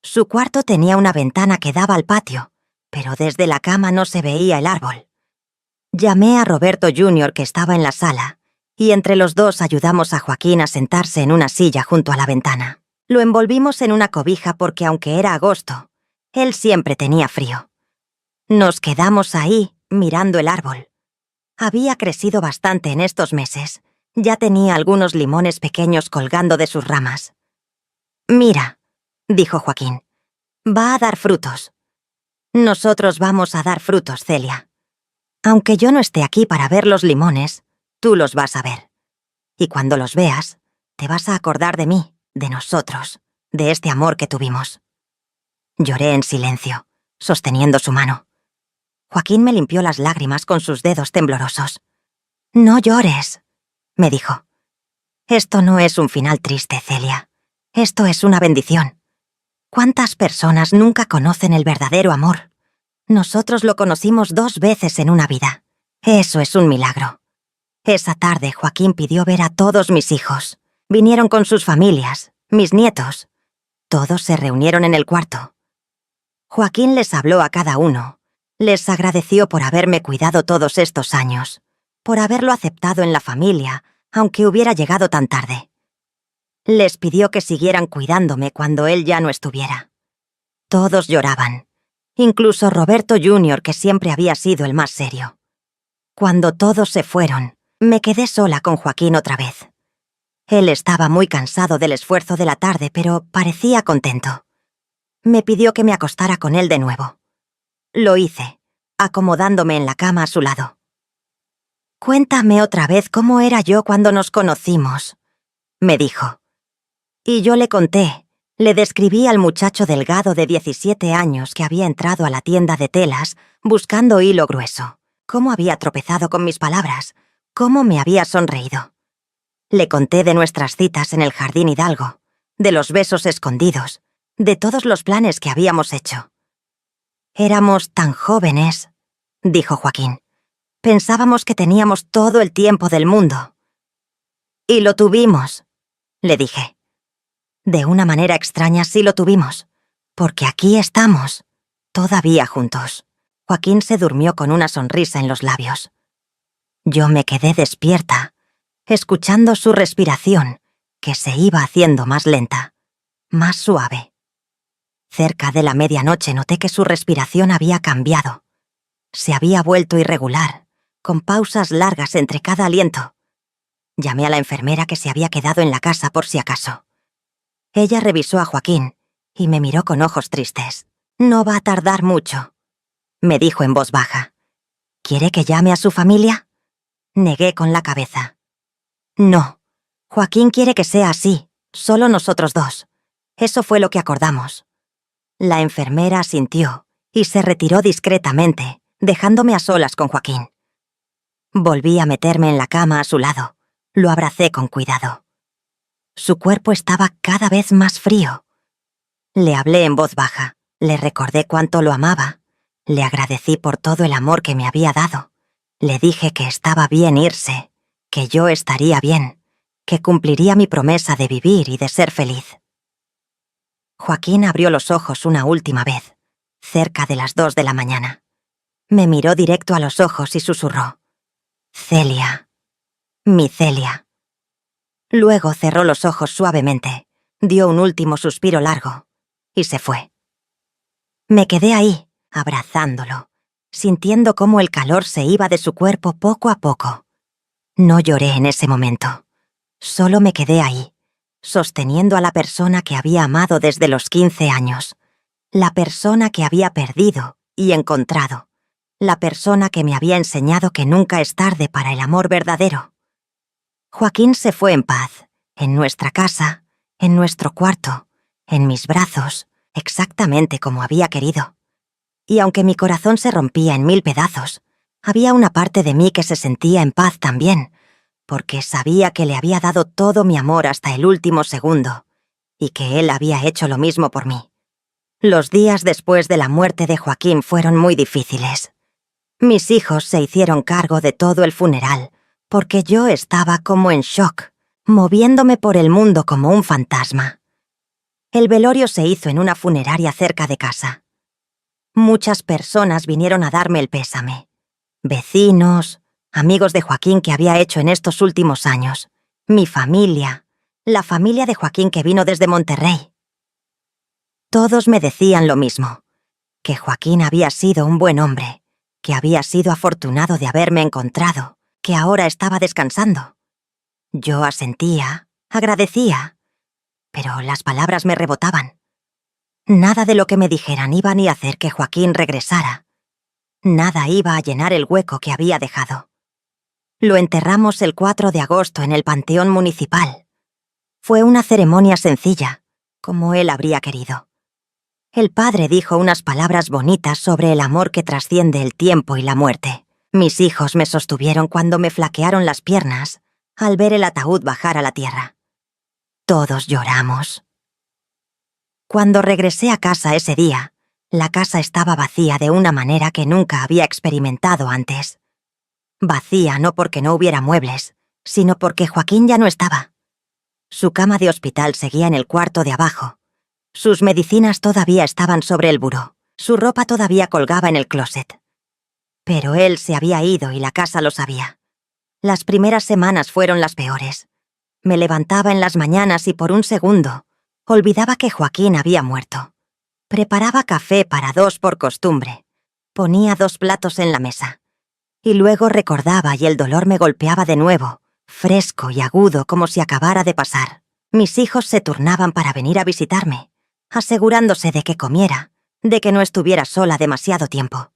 Su cuarto tenía una ventana que daba al patio, pero desde la cama no se veía el árbol. Llamé a Roberto Jr., que estaba en la sala, y entre los dos ayudamos a Joaquín a sentarse en una silla junto a la ventana. Lo envolvimos en una cobija porque, aunque era agosto, él siempre tenía frío. Nos quedamos ahí, mirando el árbol. Había crecido bastante en estos meses. Ya tenía algunos limones pequeños colgando de sus ramas. «Mira», dijo Joaquín, «va a dar frutos. Nosotros vamos a dar frutos, Celia. Aunque yo no esté aquí para ver los limones, tú los vas a ver. Y cuando los veas, te vas a acordar de mí, de nosotros, de este amor que tuvimos». Lloré en silencio, sosteniendo su mano. Joaquín me limpió las lágrimas con sus dedos temblorosos. «No llores», me dijo. «Esto no es un final triste, Celia. Esto es una bendición. ¿Cuántas personas nunca conocen el verdadero amor? Nosotros lo conocimos 2 veces en una vida. Eso es un milagro». Esa tarde Joaquín pidió ver a todos mis hijos. Vinieron con sus familias, mis nietos. Todos se reunieron en el cuarto. Joaquín les habló a cada uno. Les agradeció por haberme cuidado todos estos años, por haberlo aceptado en la familia, aunque hubiera llegado tan tarde. Les pidió que siguieran cuidándome cuando él ya no estuviera. Todos lloraban, incluso Roberto Jr., que siempre había sido el más serio. Cuando todos se fueron, me quedé sola con Joaquín otra vez. Él estaba muy cansado del esfuerzo de la tarde, pero parecía contento. Me pidió que me acostara con él de nuevo. Lo hice, acomodándome en la cama a su lado. «Cuéntame otra vez cómo era yo cuando nos conocimos», me dijo. Y yo le conté, le describí al muchacho delgado de 17 años que había entrado a la tienda de telas buscando hilo grueso, cómo había tropezado con mis palabras, cómo me había sonreído. Le conté de nuestras citas en el Jardín Hidalgo, de los besos escondidos, de todos los planes que habíamos hecho. «Éramos tan jóvenes», dijo Joaquín. «Pensábamos que teníamos todo el tiempo del mundo». «Y lo tuvimos», le dije. «De una manera extraña sí lo tuvimos, porque aquí estamos, todavía juntos». Joaquín se durmió con una sonrisa en los labios. Yo me quedé despierta, escuchando su respiración, que se iba haciendo más lenta, más suave. Cerca de la medianoche noté que su respiración había cambiado. Se había vuelto irregular, con pausas largas entre cada aliento. Llamé a la enfermera que se había quedado en la casa por si acaso. Ella revisó a Joaquín y me miró con ojos tristes. «No va a tardar mucho», me dijo en voz baja. «¿Quiere que llame a su familia?» Negué con la cabeza. «No, Joaquín quiere que sea así, solo nosotros dos. Eso fue lo que acordamos». La enfermera asintió y se retiró discretamente, dejándome a solas con Joaquín. Volví a meterme en la cama a su lado. Lo abracé con cuidado. Su cuerpo estaba cada vez más frío. Le hablé en voz baja, le recordé cuánto lo amaba, le agradecí por todo el amor que me había dado. Le dije que estaba bien irse, que yo estaría bien, que cumpliría mi promesa de vivir y de ser feliz. Joaquín abrió los ojos una última vez, cerca de las 2 de la mañana. Me miró directo a los ojos y susurró: «Celia, mi Celia». Luego cerró los ojos suavemente, dio un último suspiro largo y se fue. Me quedé ahí, abrazándolo, sintiendo cómo el calor se iba de su cuerpo poco a poco. No lloré en ese momento, solo me quedé ahí, sosteniendo a la persona que había amado desde los 15 años, la persona que había perdido y encontrado, la persona que me había enseñado que nunca es tarde para el amor verdadero. Joaquín se fue en paz, en nuestra casa, en nuestro cuarto, en mis brazos, exactamente como había querido. Y aunque mi corazón se rompía en 1000 pedazos, había una parte de mí que se sentía en paz también, porque sabía que le había dado todo mi amor hasta el último segundo, y que él había hecho lo mismo por mí. Los días después de la muerte de Joaquín fueron muy difíciles. Mis hijos se hicieron cargo de todo el funeral, porque yo estaba como en shock, moviéndome por el mundo como un fantasma. El velorio se hizo en una funeraria cerca de casa. Muchas personas vinieron a darme el pésame. Vecinos, amigos de Joaquín que había hecho en estos últimos años, mi familia, la familia de Joaquín que vino desde Monterrey. Todos me decían lo mismo, que Joaquín había sido un buen hombre, que había sido afortunado de haberme encontrado, que ahora estaba descansando. Yo asentía, agradecía, pero las palabras me rebotaban. Nada de lo que me dijeran iba ni a hacer que Joaquín regresara. Nada iba a llenar el hueco que había dejado. Lo enterramos el 4 de agosto en el Panteón Municipal. Fue una ceremonia sencilla, como él habría querido. El padre dijo unas palabras bonitas sobre el amor que trasciende el tiempo y la muerte. Mis hijos me sostuvieron cuando me flaquearon las piernas al ver el ataúd bajar a la tierra. Todos lloramos. Cuando regresé a casa ese día, la casa estaba vacía de una manera que nunca había experimentado antes. Vacía no porque no hubiera muebles, sino porque Joaquín ya no estaba. Su cama de hospital seguía en el cuarto de abajo. Sus medicinas todavía estaban sobre el buró. Su ropa todavía colgaba en el closet. Pero él se había ido y la casa lo sabía. Las primeras semanas fueron las peores. Me levantaba en las mañanas y por un segundo olvidaba que Joaquín había muerto. Preparaba café para 2 por costumbre. Ponía 2 platos en la mesa. Y luego recordaba y el dolor me golpeaba de nuevo, fresco y agudo como si acabara de pasar. Mis hijos se turnaban para venir a visitarme, asegurándose de que comiera, de que no estuviera sola demasiado tiempo.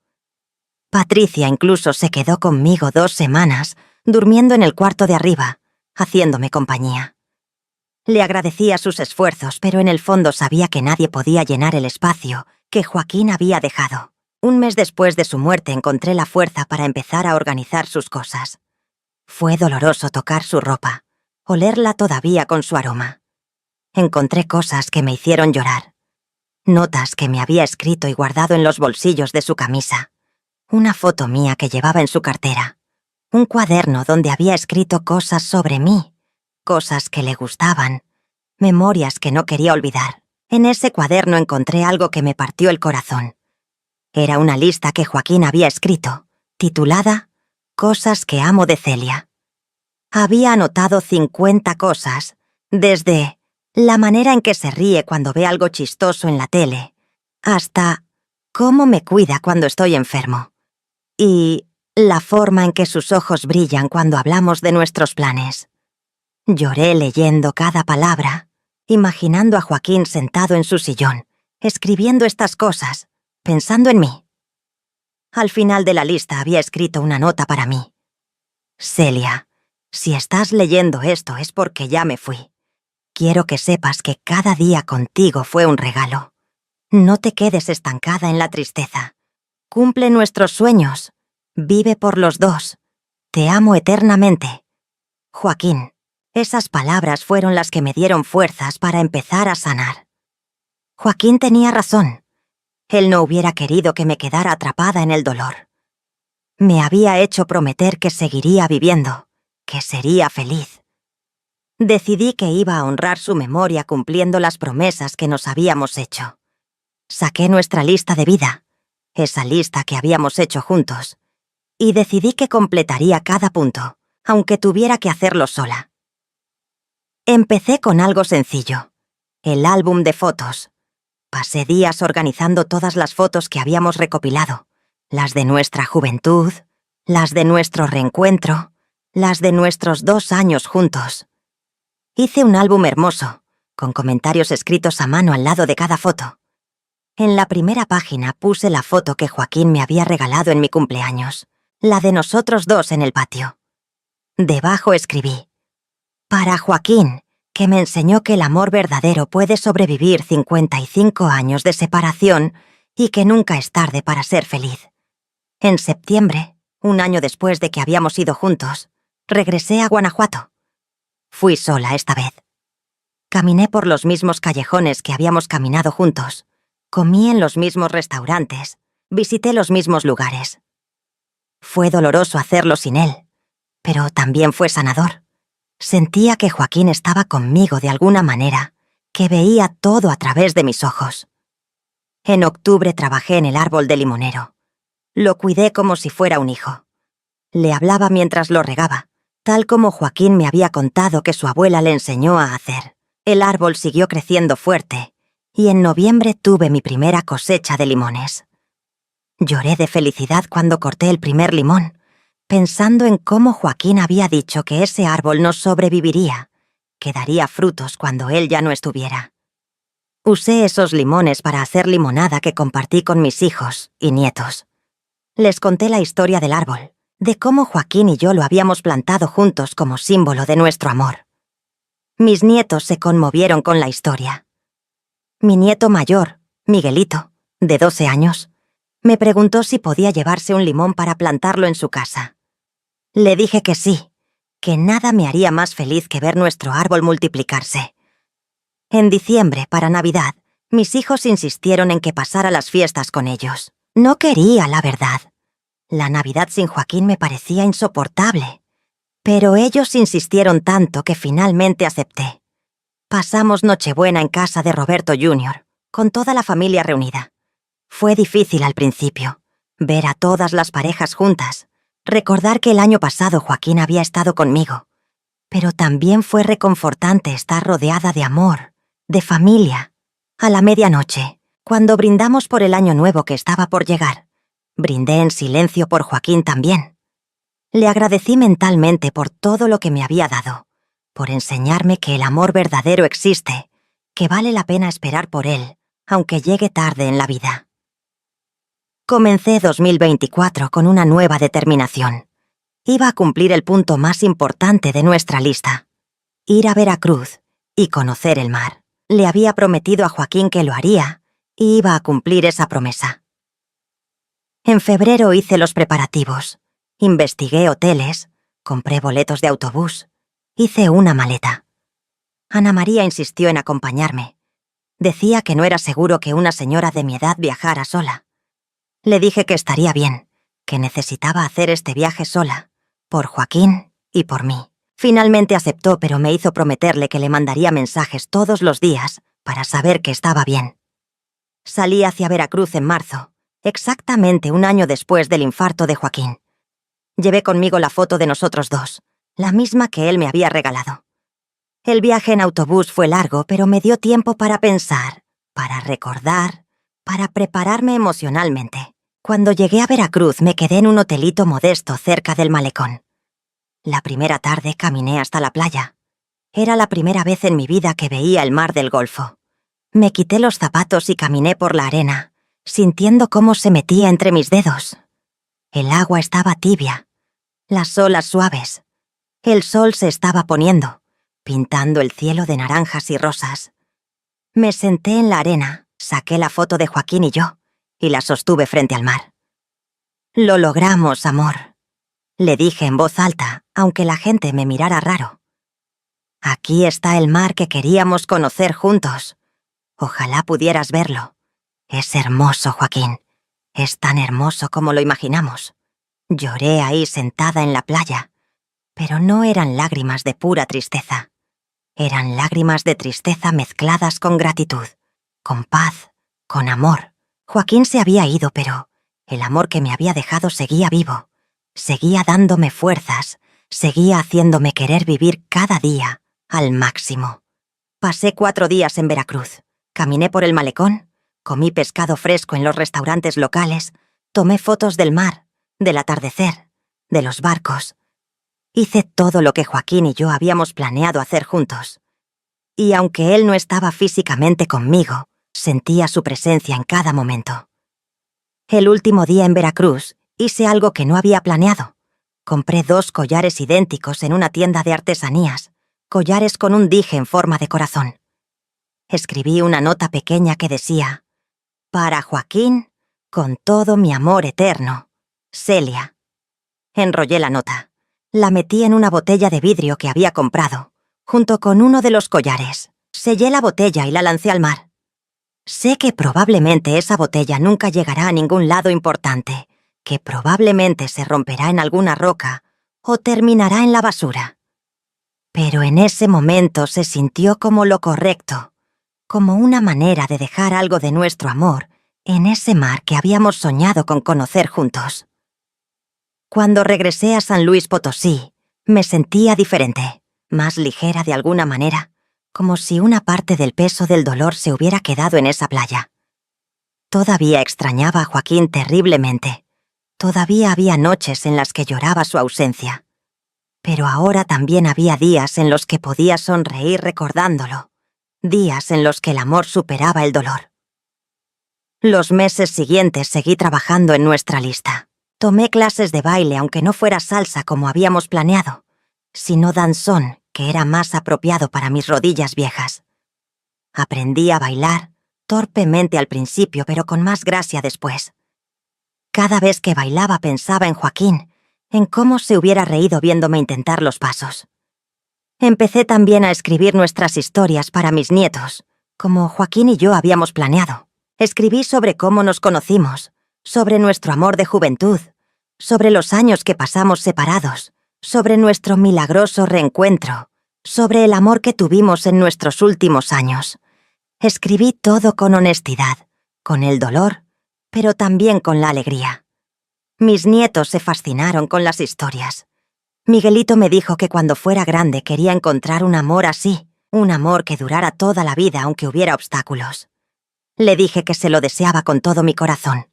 Patricia incluso se quedó conmigo 2 semanas, durmiendo en el cuarto de arriba, haciéndome compañía. Le agradecía sus esfuerzos, pero en el fondo sabía que nadie podía llenar el espacio que Joaquín había dejado. Un mes después de su muerte encontré la fuerza para empezar a organizar sus cosas. Fue doloroso tocar su ropa, olerla todavía con su aroma. Encontré cosas que me hicieron llorar. Notas que me había escrito y guardado en los bolsillos de su camisa. Una foto mía que llevaba en su cartera. Un cuaderno donde había escrito cosas sobre mí, cosas que le gustaban, memorias que no quería olvidar. En ese cuaderno encontré algo que me partió el corazón. Era una lista que Joaquín había escrito, titulada Cosas que amo de Celia. Había anotado 50 cosas, desde la manera en que se ríe cuando ve algo chistoso en la tele, hasta cómo me cuida cuando estoy enfermo, y la forma en que sus ojos brillan cuando hablamos de nuestros planes. Lloré leyendo cada palabra, imaginando a Joaquín sentado en su sillón, escribiendo estas cosas, pensando en mí. Al final de la lista había escrito una nota para mí. Celia, si estás leyendo esto es porque ya me fui. Quiero que sepas que cada día contigo fue un regalo. No te quedes estancada en la tristeza. Cumple nuestros sueños. Vive por los 2. Te amo eternamente. Joaquín. Esas palabras fueron las que me dieron fuerzas para empezar a sanar. Joaquín tenía razón. Él no hubiera querido que me quedara atrapada en el dolor. Me había hecho prometer que seguiría viviendo, que sería feliz. Decidí que iba a honrar su memoria cumpliendo las promesas que nos habíamos hecho. Saqué nuestra lista de vida, esa lista que habíamos hecho juntos, y decidí que completaría cada punto, aunque tuviera que hacerlo sola. Empecé con algo sencillo, el álbum de fotos. Pasé días organizando todas las fotos que habíamos recopilado, las de nuestra juventud, las de nuestro reencuentro, las de nuestros 2 años juntos. Hice un álbum hermoso, con comentarios escritos a mano al lado de cada foto. En la primera página puse la foto que Joaquín me había regalado en mi cumpleaños, la de nosotros 2 en el patio. Debajo escribí: Para Joaquín, que me enseñó que el amor verdadero puede sobrevivir 55 años de separación y que nunca es tarde para ser feliz. En septiembre, 1 año después de que habíamos ido juntos, regresé a Guanajuato. Fui sola esta vez. Caminé por los mismos callejones que habíamos caminado juntos, comí en los mismos restaurantes, visité los mismos lugares. Fue doloroso hacerlo sin él, pero también fue sanador. Sentía que Joaquín estaba conmigo de alguna manera, que veía todo a través de mis ojos. En octubre trabajé en el árbol de limonero. Lo cuidé como si fuera un hijo. Le hablaba mientras lo regaba, tal como Joaquín me había contado que su abuela le enseñó a hacer. El árbol siguió creciendo fuerte, y en noviembre tuve mi primera cosecha de limones. Lloré de felicidad cuando corté el primer limón, pensando en cómo Joaquín había dicho que ese árbol no sobreviviría, que daría frutos cuando él ya no estuviera. Usé esos limones para hacer limonada que compartí con mis hijos y nietos. Les conté la historia del árbol, de cómo Joaquín y yo lo habíamos plantado juntos como símbolo de nuestro amor. Mis nietos se conmovieron con la historia. Mi nieto mayor, Miguelito, de 12 años, me preguntó si podía llevarse un limón para plantarlo en su casa. Le dije que sí, que nada me haría más feliz que ver nuestro árbol multiplicarse. En diciembre, para Navidad, mis hijos insistieron en que pasara las fiestas con ellos. No quería, la verdad. La Navidad sin Joaquín me parecía insoportable. Pero ellos insistieron tanto que finalmente acepté. Pasamos Nochebuena en casa de Roberto Jr., con toda la familia reunida. Fue difícil al principio, ver a todas las parejas juntas, recordar que el año pasado Joaquín había estado conmigo, Pero también fue reconfortante estar rodeada de amor, de familia. A la medianoche, cuando brindamos por el año nuevo que estaba por llegar, brindé en silencio por Joaquín también. Le agradecí mentalmente por todo lo que me había dado, por enseñarme que el amor verdadero existe, que vale la pena esperar por él, aunque llegue tarde en la vida. Comencé 2024 con una nueva determinación. Iba a cumplir el punto más importante de nuestra lista: ir a Veracruz y conocer el mar. Le había prometido a Joaquín que lo haría y iba a cumplir esa promesa. En febrero hice los preparativos, investigué hoteles, compré boletos de autobús, hice una maleta. Ana María insistió en acompañarme. Decía que no era seguro que una señora de mi edad viajara sola. Le dije que estaría bien, que necesitaba hacer este viaje sola, por Joaquín y por mí. Finalmente aceptó, pero me hizo prometerle que le mandaría mensajes todos los días para saber que estaba bien. Salí hacia Veracruz en marzo, exactamente un año después del infarto de Joaquín. Llevé conmigo la foto de nosotros dos, la misma que él me había regalado. El viaje en autobús fue largo, pero me dio tiempo para pensar, para recordar, para prepararme emocionalmente. Cuando llegué a Veracruz me quedé en un hotelito modesto cerca del malecón. La primera tarde caminé hasta la playa. Era la primera vez en mi vida que veía el mar del Golfo. Me quité los zapatos y caminé por la arena, sintiendo cómo se metía entre mis dedos. El agua estaba tibia, las olas suaves. El sol se estaba poniendo, pintando el cielo de naranjas y rosas. Me senté en la arena, saqué la foto de Joaquín y yo, y la sostuve frente al mar. «Lo logramos, amor», le dije en voz alta, aunque la gente me mirara raro. «Aquí está el mar que queríamos conocer juntos. Ojalá pudieras verlo. Es hermoso, Joaquín. Es tan hermoso como lo imaginamos». Lloré ahí sentada en la playa, pero no eran lágrimas de pura tristeza. Eran lágrimas de tristeza mezcladas con gratitud, con paz, con amor. Joaquín se había ido, pero el amor que me había dejado seguía vivo. Seguía dándome fuerzas, seguía haciéndome querer vivir cada día al máximo. Pasé 4 días en Veracruz. Caminé por el malecón, comí pescado fresco en los restaurantes locales, tomé fotos del mar, del atardecer, de los barcos. Hice todo lo que Joaquín y yo habíamos planeado hacer juntos. Y aunque él no estaba físicamente conmigo, sentía su presencia en cada momento. El último día en Veracruz hice algo que no había planeado. Compré 2 collares idénticos en una tienda de artesanías, collares con un dije en forma de corazón. Escribí una nota pequeña que decía: «Para Joaquín, con todo mi amor eterno, Celia». Enrollé la nota. La metí en una botella de vidrio que había comprado, junto con uno de los collares. Sellé la botella y la lancé al mar. Sé que probablemente esa botella nunca llegará a ningún lado importante, que probablemente se romperá en alguna roca o terminará en la basura. Pero en ese momento se sintió como lo correcto, como una manera de dejar algo de nuestro amor en ese mar que habíamos soñado con conocer juntos. Cuando regresé a San Luis Potosí, me sentía diferente, más ligera de alguna manera, como si una parte del peso del dolor se hubiera quedado en esa playa. Todavía extrañaba a Joaquín terriblemente. Todavía había noches en las que lloraba su ausencia. Pero ahora también había días en los que podía sonreír recordándolo, días en los que el amor superaba el dolor. Los meses siguientes seguí trabajando en nuestra lista. Tomé clases de baile, aunque no fuera salsa como habíamos planeado, sino danzón, que era más apropiado para mis rodillas viejas. Aprendí a bailar, torpemente al principio, pero con más gracia después. Cada vez que bailaba pensaba en Joaquín, en cómo se hubiera reído viéndome intentar los pasos. Empecé también a escribir nuestras historias para mis nietos, como Joaquín y yo habíamos planeado. Escribí sobre cómo nos conocimos, sobre nuestro amor de juventud, sobre los años que pasamos separados, sobre nuestro milagroso reencuentro, sobre el amor que tuvimos en nuestros últimos años. Escribí todo con honestidad, con el dolor, pero también con la alegría. Mis nietos se fascinaron con las historias. Miguelito me dijo que cuando fuera grande quería encontrar un amor así, un amor que durara toda la vida aunque hubiera obstáculos. Le dije que se lo deseaba con todo mi corazón,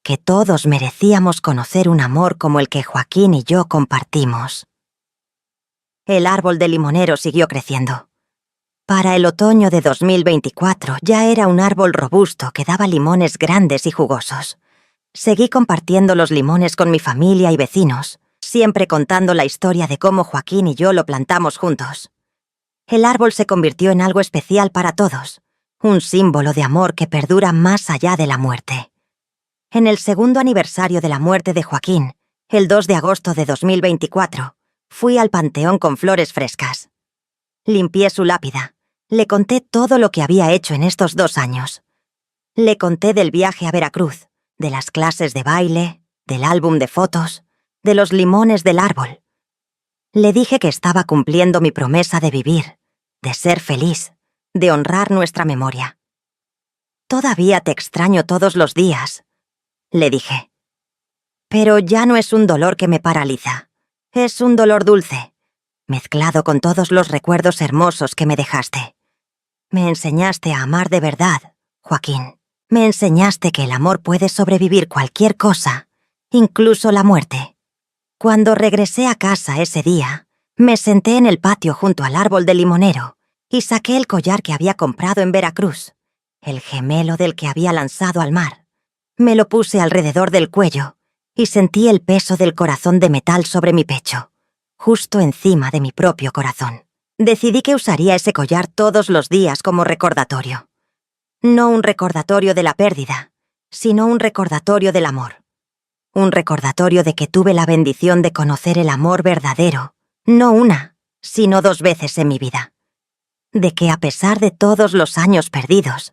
que todos merecíamos conocer un amor como el que Joaquín y yo compartimos. El árbol de limonero siguió creciendo. Para el otoño de 2024 ya era un árbol robusto que daba limones grandes y jugosos. Seguí compartiendo los limones con mi familia y vecinos, siempre contando la historia de cómo Joaquín y yo lo plantamos juntos. El árbol se convirtió en algo especial para todos, un símbolo de amor que perdura más allá de la muerte. En el segundo aniversario de la muerte de Joaquín, el 2 de agosto de 2024, fui al panteón con flores frescas. Limpié su lápida. Le conté todo lo que había hecho en estos 2 años. Le conté del viaje a Veracruz, de las clases de baile, del álbum de fotos, de los limones del árbol. Le dije que estaba cumpliendo mi promesa de vivir, de ser feliz, de honrar nuestra memoria. «Todavía te extraño todos los días», le dije. «Pero ya no es un dolor que me paraliza. Es un dolor dulce, mezclado con todos los recuerdos hermosos que me dejaste. Me enseñaste a amar de verdad, Joaquín. Me enseñaste que el amor puede sobrevivir cualquier cosa, incluso la muerte». Cuando regresé a casa ese día, me senté en el patio junto al árbol de limonero y saqué el collar que había comprado en Veracruz, el gemelo del que había lanzado al mar. Me lo puse alrededor del cuello y sentí el peso del corazón de metal sobre mi pecho, justo encima de mi propio corazón. Decidí que usaría ese collar todos los días como recordatorio. No un recordatorio de la pérdida, sino un recordatorio del amor. Un recordatorio de que tuve la bendición de conocer el amor verdadero, no una, sino 2 veces en mi vida. De que a pesar de todos los años perdidos,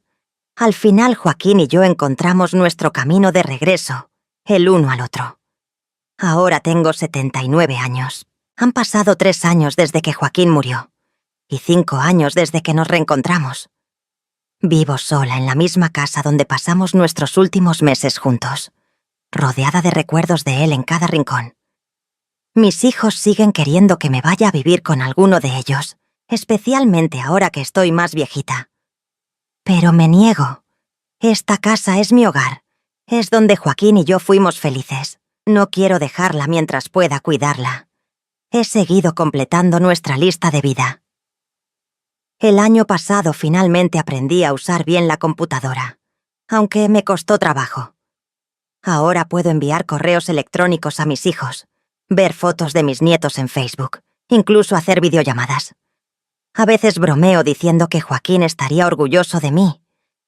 al final Joaquín y yo encontramos nuestro camino de regreso, el uno al otro. Ahora tengo 79 años. Han pasado 3 años desde que Joaquín murió, y 5 años desde que nos reencontramos. Vivo sola en la misma casa donde pasamos nuestros últimos meses juntos, rodeada de recuerdos de él en cada rincón. Mis hijos siguen queriendo que me vaya a vivir con alguno de ellos, especialmente ahora que estoy más viejita. Pero me niego. Esta casa es mi hogar. Es donde Joaquín y yo fuimos felices. No quiero dejarla mientras pueda cuidarla. He seguido completando nuestra lista de vida. El año pasado finalmente aprendí a usar bien la computadora, aunque me costó trabajo. Ahora puedo enviar correos electrónicos a mis hijos, ver fotos de mis nietos en Facebook, incluso hacer videollamadas. A veces bromeo diciendo que Joaquín estaría orgulloso de mí,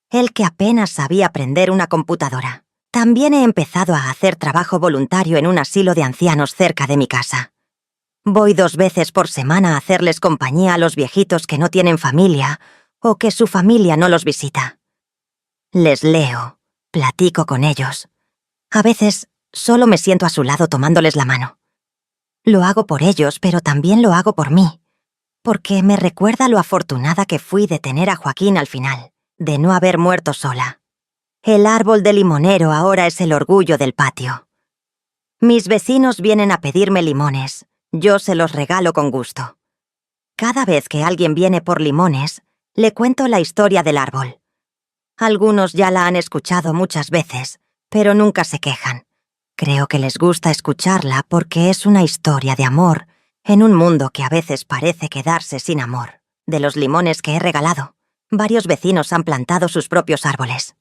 él que apenas sabía aprender una computadora. También he empezado a hacer trabajo voluntario en un asilo de ancianos cerca de mi casa. Voy 2 veces por semana a hacerles compañía a los viejitos que no tienen familia o que su familia no los visita. Les leo, platico con ellos. A veces solo me siento a su lado tomándoles la mano. Lo hago por ellos, pero también lo hago por mí, porque me recuerda lo afortunada que fui de tener a Joaquín al final, de no haber muerto sola. El árbol de limonero ahora es el orgullo del patio. Mis vecinos vienen a pedirme limones, yo se los regalo con gusto. Cada vez que alguien viene por limones, le cuento la historia del árbol. Algunos ya la han escuchado muchas veces, pero nunca se quejan. Creo que les gusta escucharla porque es una historia de amor en un mundo que a veces parece quedarse sin amor. De los limones que he regalado, varios vecinos han plantado sus propios árboles.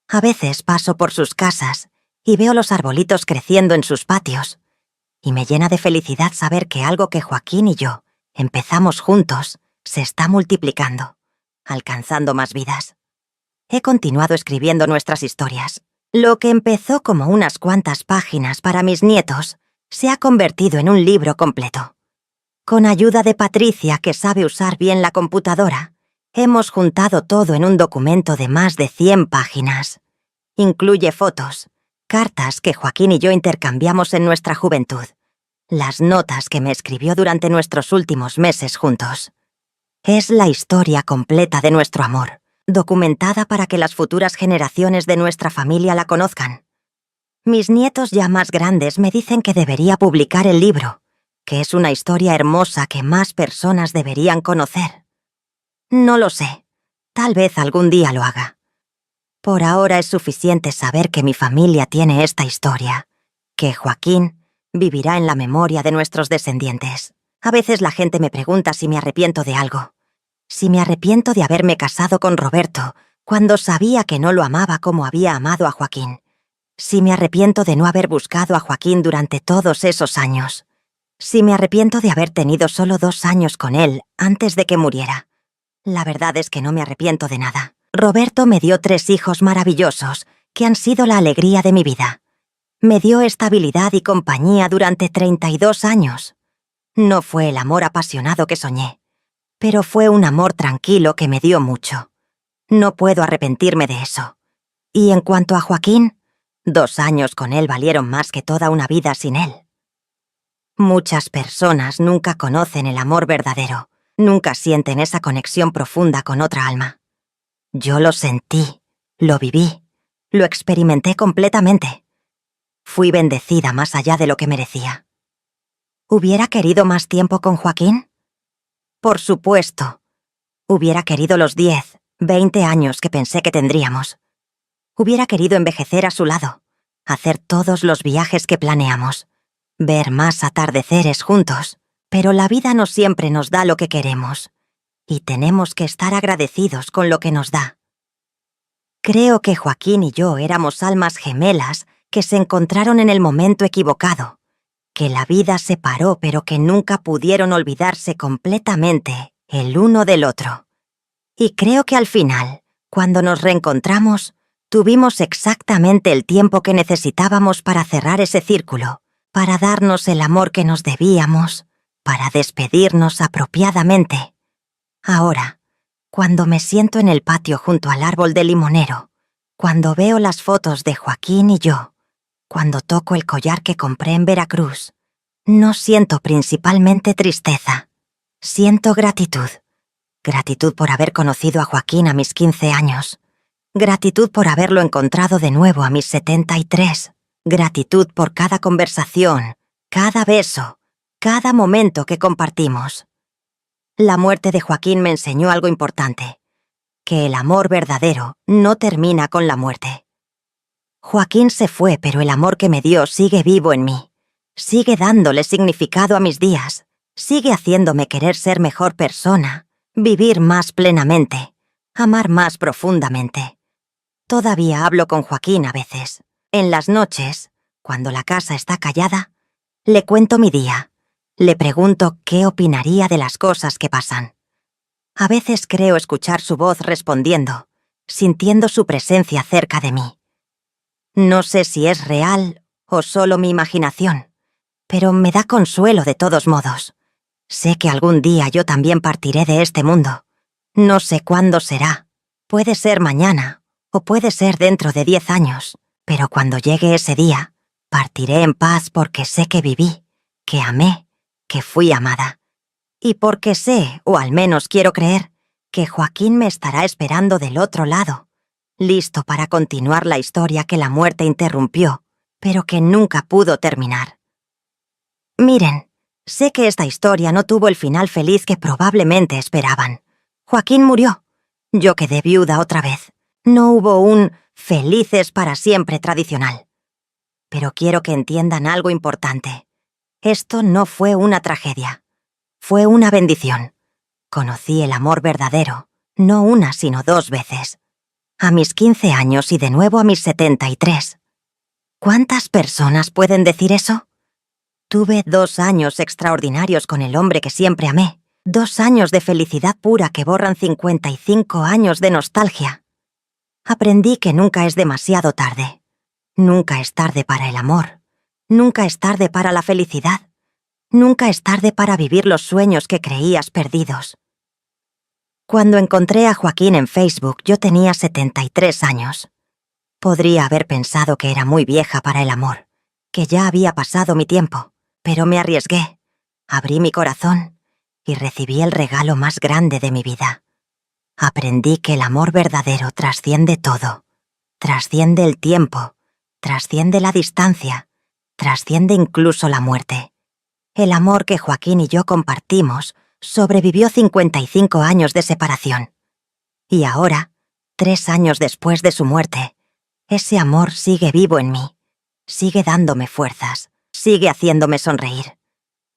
A veces paso por sus casas y veo los arbolitos creciendo en sus patios, y me llena de felicidad saber que algo que Joaquín y yo empezamos juntos se está multiplicando, alcanzando más vidas. He continuado escribiendo nuestras historias. Lo que empezó como unas cuantas páginas para mis nietos se ha convertido en un libro completo. Con ayuda de Patricia, que sabe usar bien la computadora, hemos juntado todo en un documento de más de 100 páginas. Incluye fotos, cartas que Joaquín y yo intercambiamos en nuestra juventud, las notas que me escribió durante nuestros últimos meses juntos. Es la historia completa de nuestro amor, documentada para que las futuras generaciones de nuestra familia la conozcan. Mis nietos ya más grandes me dicen que debería publicar el libro, que es una historia hermosa que más personas deberían conocer. No lo sé. Tal vez algún día lo haga. Por ahora es suficiente saber que mi familia tiene esta historia, que Joaquín vivirá en la memoria de nuestros descendientes. A veces la gente me pregunta si me arrepiento de algo. Si me arrepiento de haberme casado con Roberto cuando sabía que no lo amaba como había amado a Joaquín. Si me arrepiento de no haber buscado a Joaquín durante todos esos años. Si me arrepiento de haber tenido solo 2 años con él antes de que muriera. La verdad es que no me arrepiento de nada. Roberto me dio 3 hijos maravillosos que han sido la alegría de mi vida. Me dio estabilidad y compañía durante 32 años. No fue el amor apasionado que soñé, pero fue un amor tranquilo que me dio mucho. No puedo arrepentirme de eso. Y en cuanto a Joaquín, 2 años con él valieron más que toda una vida sin él. Muchas personas nunca conocen el amor verdadero, nunca sienten esa conexión profunda con otra alma. Yo lo sentí, lo viví, lo experimenté completamente. Fui bendecida más allá de lo que merecía. ¿Hubiera querido más tiempo con Joaquín? Por supuesto. Hubiera querido los 10, 20 años que pensé que tendríamos. Hubiera querido envejecer a su lado, hacer todos los viajes que planeamos, ver más atardeceres juntos. Pero la vida no siempre nos da lo que queremos, y tenemos que estar agradecidos con lo que nos da. Creo que Joaquín y yo éramos almas gemelas que se encontraron en el momento equivocado, que la vida separó pero que nunca pudieron olvidarse completamente el uno del otro. Y creo que al final, cuando nos reencontramos, tuvimos exactamente el tiempo que necesitábamos para cerrar ese círculo, para darnos el amor que nos debíamos, para despedirnos apropiadamente. Ahora, cuando me siento en el patio junto al árbol de limonero, cuando veo las fotos de Joaquín y yo, cuando toco el collar que compré en Veracruz, no siento principalmente tristeza. Siento gratitud. Gratitud por haber conocido a Joaquín a mis 15 años. Gratitud por haberlo encontrado de nuevo a mis 73. Gratitud por cada conversación, cada beso, cada momento que compartimos. La muerte de Joaquín me enseñó algo importante, que el amor verdadero no termina con la muerte. Joaquín se fue, pero el amor que me dio sigue vivo en mí. Sigue dándole significado a mis días. Sigue haciéndome querer ser mejor persona, vivir más plenamente, amar más profundamente. Todavía hablo con Joaquín a veces. En las noches, cuando la casa está callada, le cuento mi día. Le pregunto qué opinaría de las cosas que pasan. A veces creo escuchar su voz respondiendo, sintiendo su presencia cerca de mí. No sé si es real o solo mi imaginación, pero me da consuelo de todos modos. Sé que algún día yo también partiré de este mundo. No sé cuándo será. Puede ser mañana o puede ser dentro de 10 años, pero cuando llegue ese día, partiré en paz porque sé que viví, que amé, que fui amada. Y porque sé, o al menos quiero creer, que Joaquín me estará esperando del otro lado, listo para continuar la historia que la muerte interrumpió, pero que nunca pudo terminar. Miren, sé que esta historia no tuvo el final feliz que probablemente esperaban. Joaquín murió. Yo quedé viuda otra vez. No hubo un felices para siempre tradicional. Pero quiero que entiendan algo importante. Esto no fue una tragedia. Fue una bendición. Conocí el amor verdadero, no una sino 2 veces. A mis 15 años y de nuevo a mis 73. ¿Cuántas personas pueden decir eso? Tuve 2 años extraordinarios con el hombre que siempre amé. 2 años de felicidad pura que borran 55 años de nostalgia. Aprendí que nunca es demasiado tarde. Nunca es tarde para el amor. Nunca es tarde para la felicidad. Nunca es tarde para vivir los sueños que creías perdidos. Cuando encontré a Joaquín en Facebook, yo tenía 73 años. Podría haber pensado que era muy vieja para el amor, que ya había pasado mi tiempo, pero me arriesgué, abrí mi corazón y recibí el regalo más grande de mi vida. Aprendí que el amor verdadero trasciende todo, trasciende el tiempo, trasciende la distancia, trasciende incluso la muerte. El amor que Joaquín y yo compartimos sobrevivió 55 años de separación. Y ahora, 3 años después de su muerte, ese amor sigue vivo en mí, sigue dándome fuerzas, sigue haciéndome sonreír.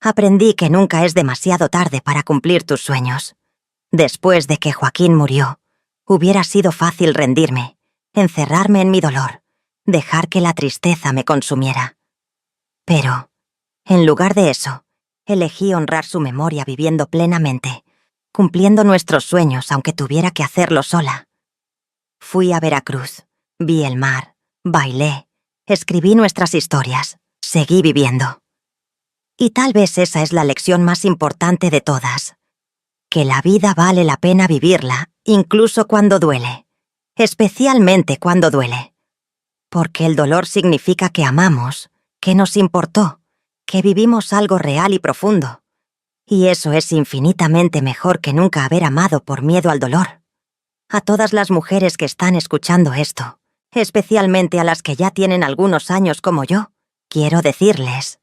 Aprendí que nunca es demasiado tarde para cumplir tus sueños. Después de que Joaquín murió, hubiera sido fácil rendirme, encerrarme en mi dolor, dejar que la tristeza me consumiera. Pero, en lugar de eso, elegí honrar su memoria viviendo plenamente, cumpliendo nuestros sueños aunque tuviera que hacerlo sola. Fui a Veracruz, vi el mar, bailé, escribí nuestras historias, seguí viviendo. Y tal vez esa es la lección más importante de todas, que la vida vale la pena vivirla, incluso cuando duele, especialmente cuando duele. Porque el dolor significa que amamos, que nos importó, que vivimos algo real y profundo. Y eso es infinitamente mejor que nunca haber amado por miedo al dolor. A todas las mujeres que están escuchando esto, especialmente a las que ya tienen algunos años como yo, quiero decirles: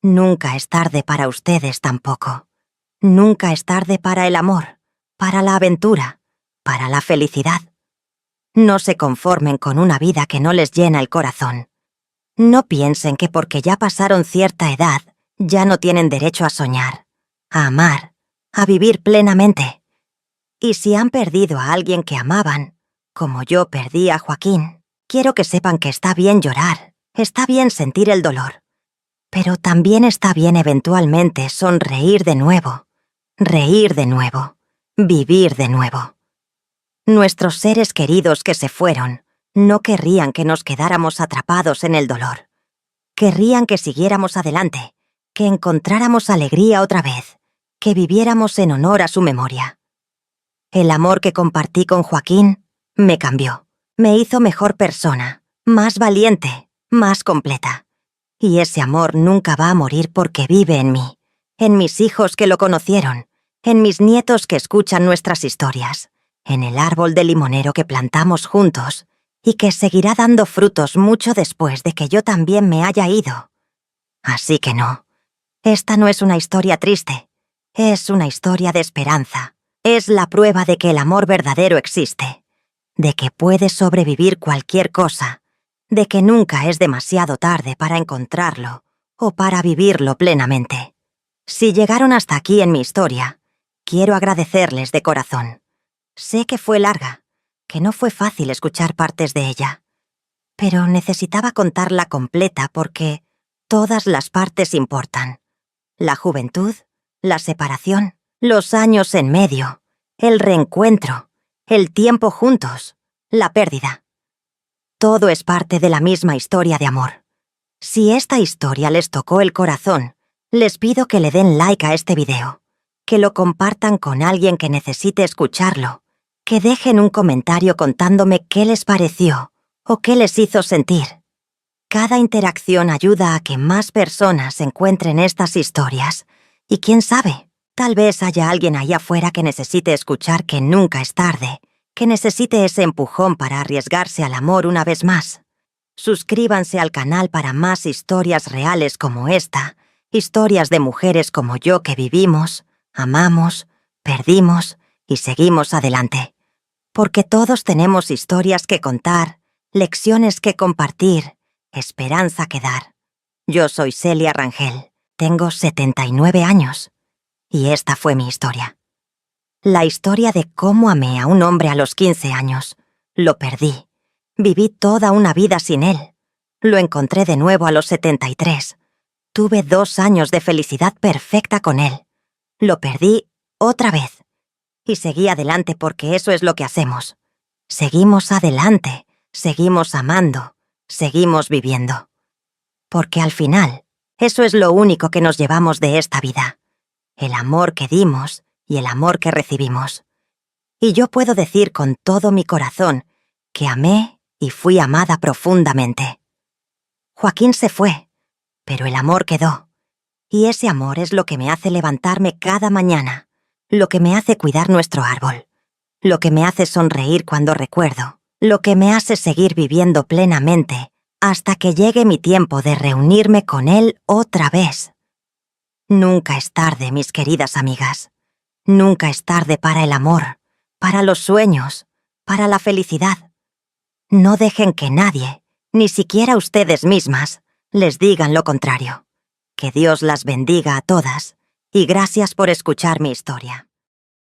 nunca es tarde para ustedes tampoco. Nunca es tarde para el amor, para la aventura, para la felicidad. No se conformen con una vida que no les llena el corazón. No piensen que porque ya pasaron cierta edad, ya no tienen derecho a soñar, a amar, a vivir plenamente. Y si han perdido a alguien que amaban, como yo perdí a Joaquín, quiero que sepan que está bien llorar, está bien sentir el dolor. Pero también está bien eventualmente sonreír de nuevo, reír de nuevo, vivir de nuevo. Nuestros seres queridos que se fueron no querrían que nos quedáramos atrapados en el dolor. Querrían que siguiéramos adelante, que encontráramos alegría otra vez, que viviéramos en honor a su memoria. El amor que compartí con Joaquín me cambió, me hizo mejor persona, más valiente, más completa. Y ese amor nunca va a morir porque vive en mí, en mis hijos que lo conocieron, en mis nietos que escuchan nuestras historias, en el árbol de limonero que plantamos juntos y que seguirá dando frutos mucho después de que yo también me haya ido. Así que no, esta no es una historia triste, es una historia de esperanza. Es la prueba de que el amor verdadero existe, de que puedes sobrevivir cualquier cosa, de que nunca es demasiado tarde para encontrarlo o para vivirlo plenamente. Si llegaron hasta aquí en mi historia, quiero agradecerles de corazón. Sé que fue larga, que no fue fácil escuchar partes de ella, pero necesitaba contarla completa porque todas las partes importan. La juventud, la separación, los años en medio, el reencuentro, el tiempo juntos, la pérdida. Todo es parte de la misma historia de amor. Si esta historia les tocó el corazón, les pido que le den like a este video, que lo compartan con alguien que necesite escucharlo, que dejen un comentario contándome qué les pareció o qué les hizo sentir. Cada interacción ayuda a que más personas encuentren estas historias, y quién sabe, tal vez haya alguien allá afuera que necesite escuchar que nunca es tarde, que necesite ese empujón para arriesgarse al amor una vez más. Suscríbanse al canal para más historias reales como esta, historias de mujeres como yo que vivimos, amamos, perdimos y seguimos adelante. Porque todos tenemos historias que contar, lecciones que compartir, esperanza que dar. Yo soy Celia Rangel, tengo 79 años, y esta fue mi historia. La historia de cómo amé a un hombre a los 15 años. Lo perdí. Viví toda una vida sin él. Lo encontré de nuevo a los 73. Tuve 2 años de felicidad perfecta con él. Lo perdí otra vez. Y seguí adelante porque eso es lo que hacemos. Seguimos adelante, seguimos amando, seguimos viviendo. Porque al final, eso es lo único que nos llevamos de esta vida. El amor que dimos y el amor que recibimos. Y yo puedo decir con todo mi corazón que amé y fui amada profundamente. Joaquín se fue, pero el amor quedó. Y ese amor es lo que me hace levantarme cada mañana, lo que me hace cuidar nuestro árbol, lo que me hace sonreír cuando recuerdo, lo que me hace seguir viviendo plenamente hasta que llegue mi tiempo de reunirme con él otra vez. Nunca es tarde, mis queridas amigas. Nunca es tarde para el amor, para los sueños, para la felicidad. No dejen que nadie, ni siquiera ustedes mismas, les digan lo contrario. Que Dios las bendiga a todas, y gracias por escuchar mi historia.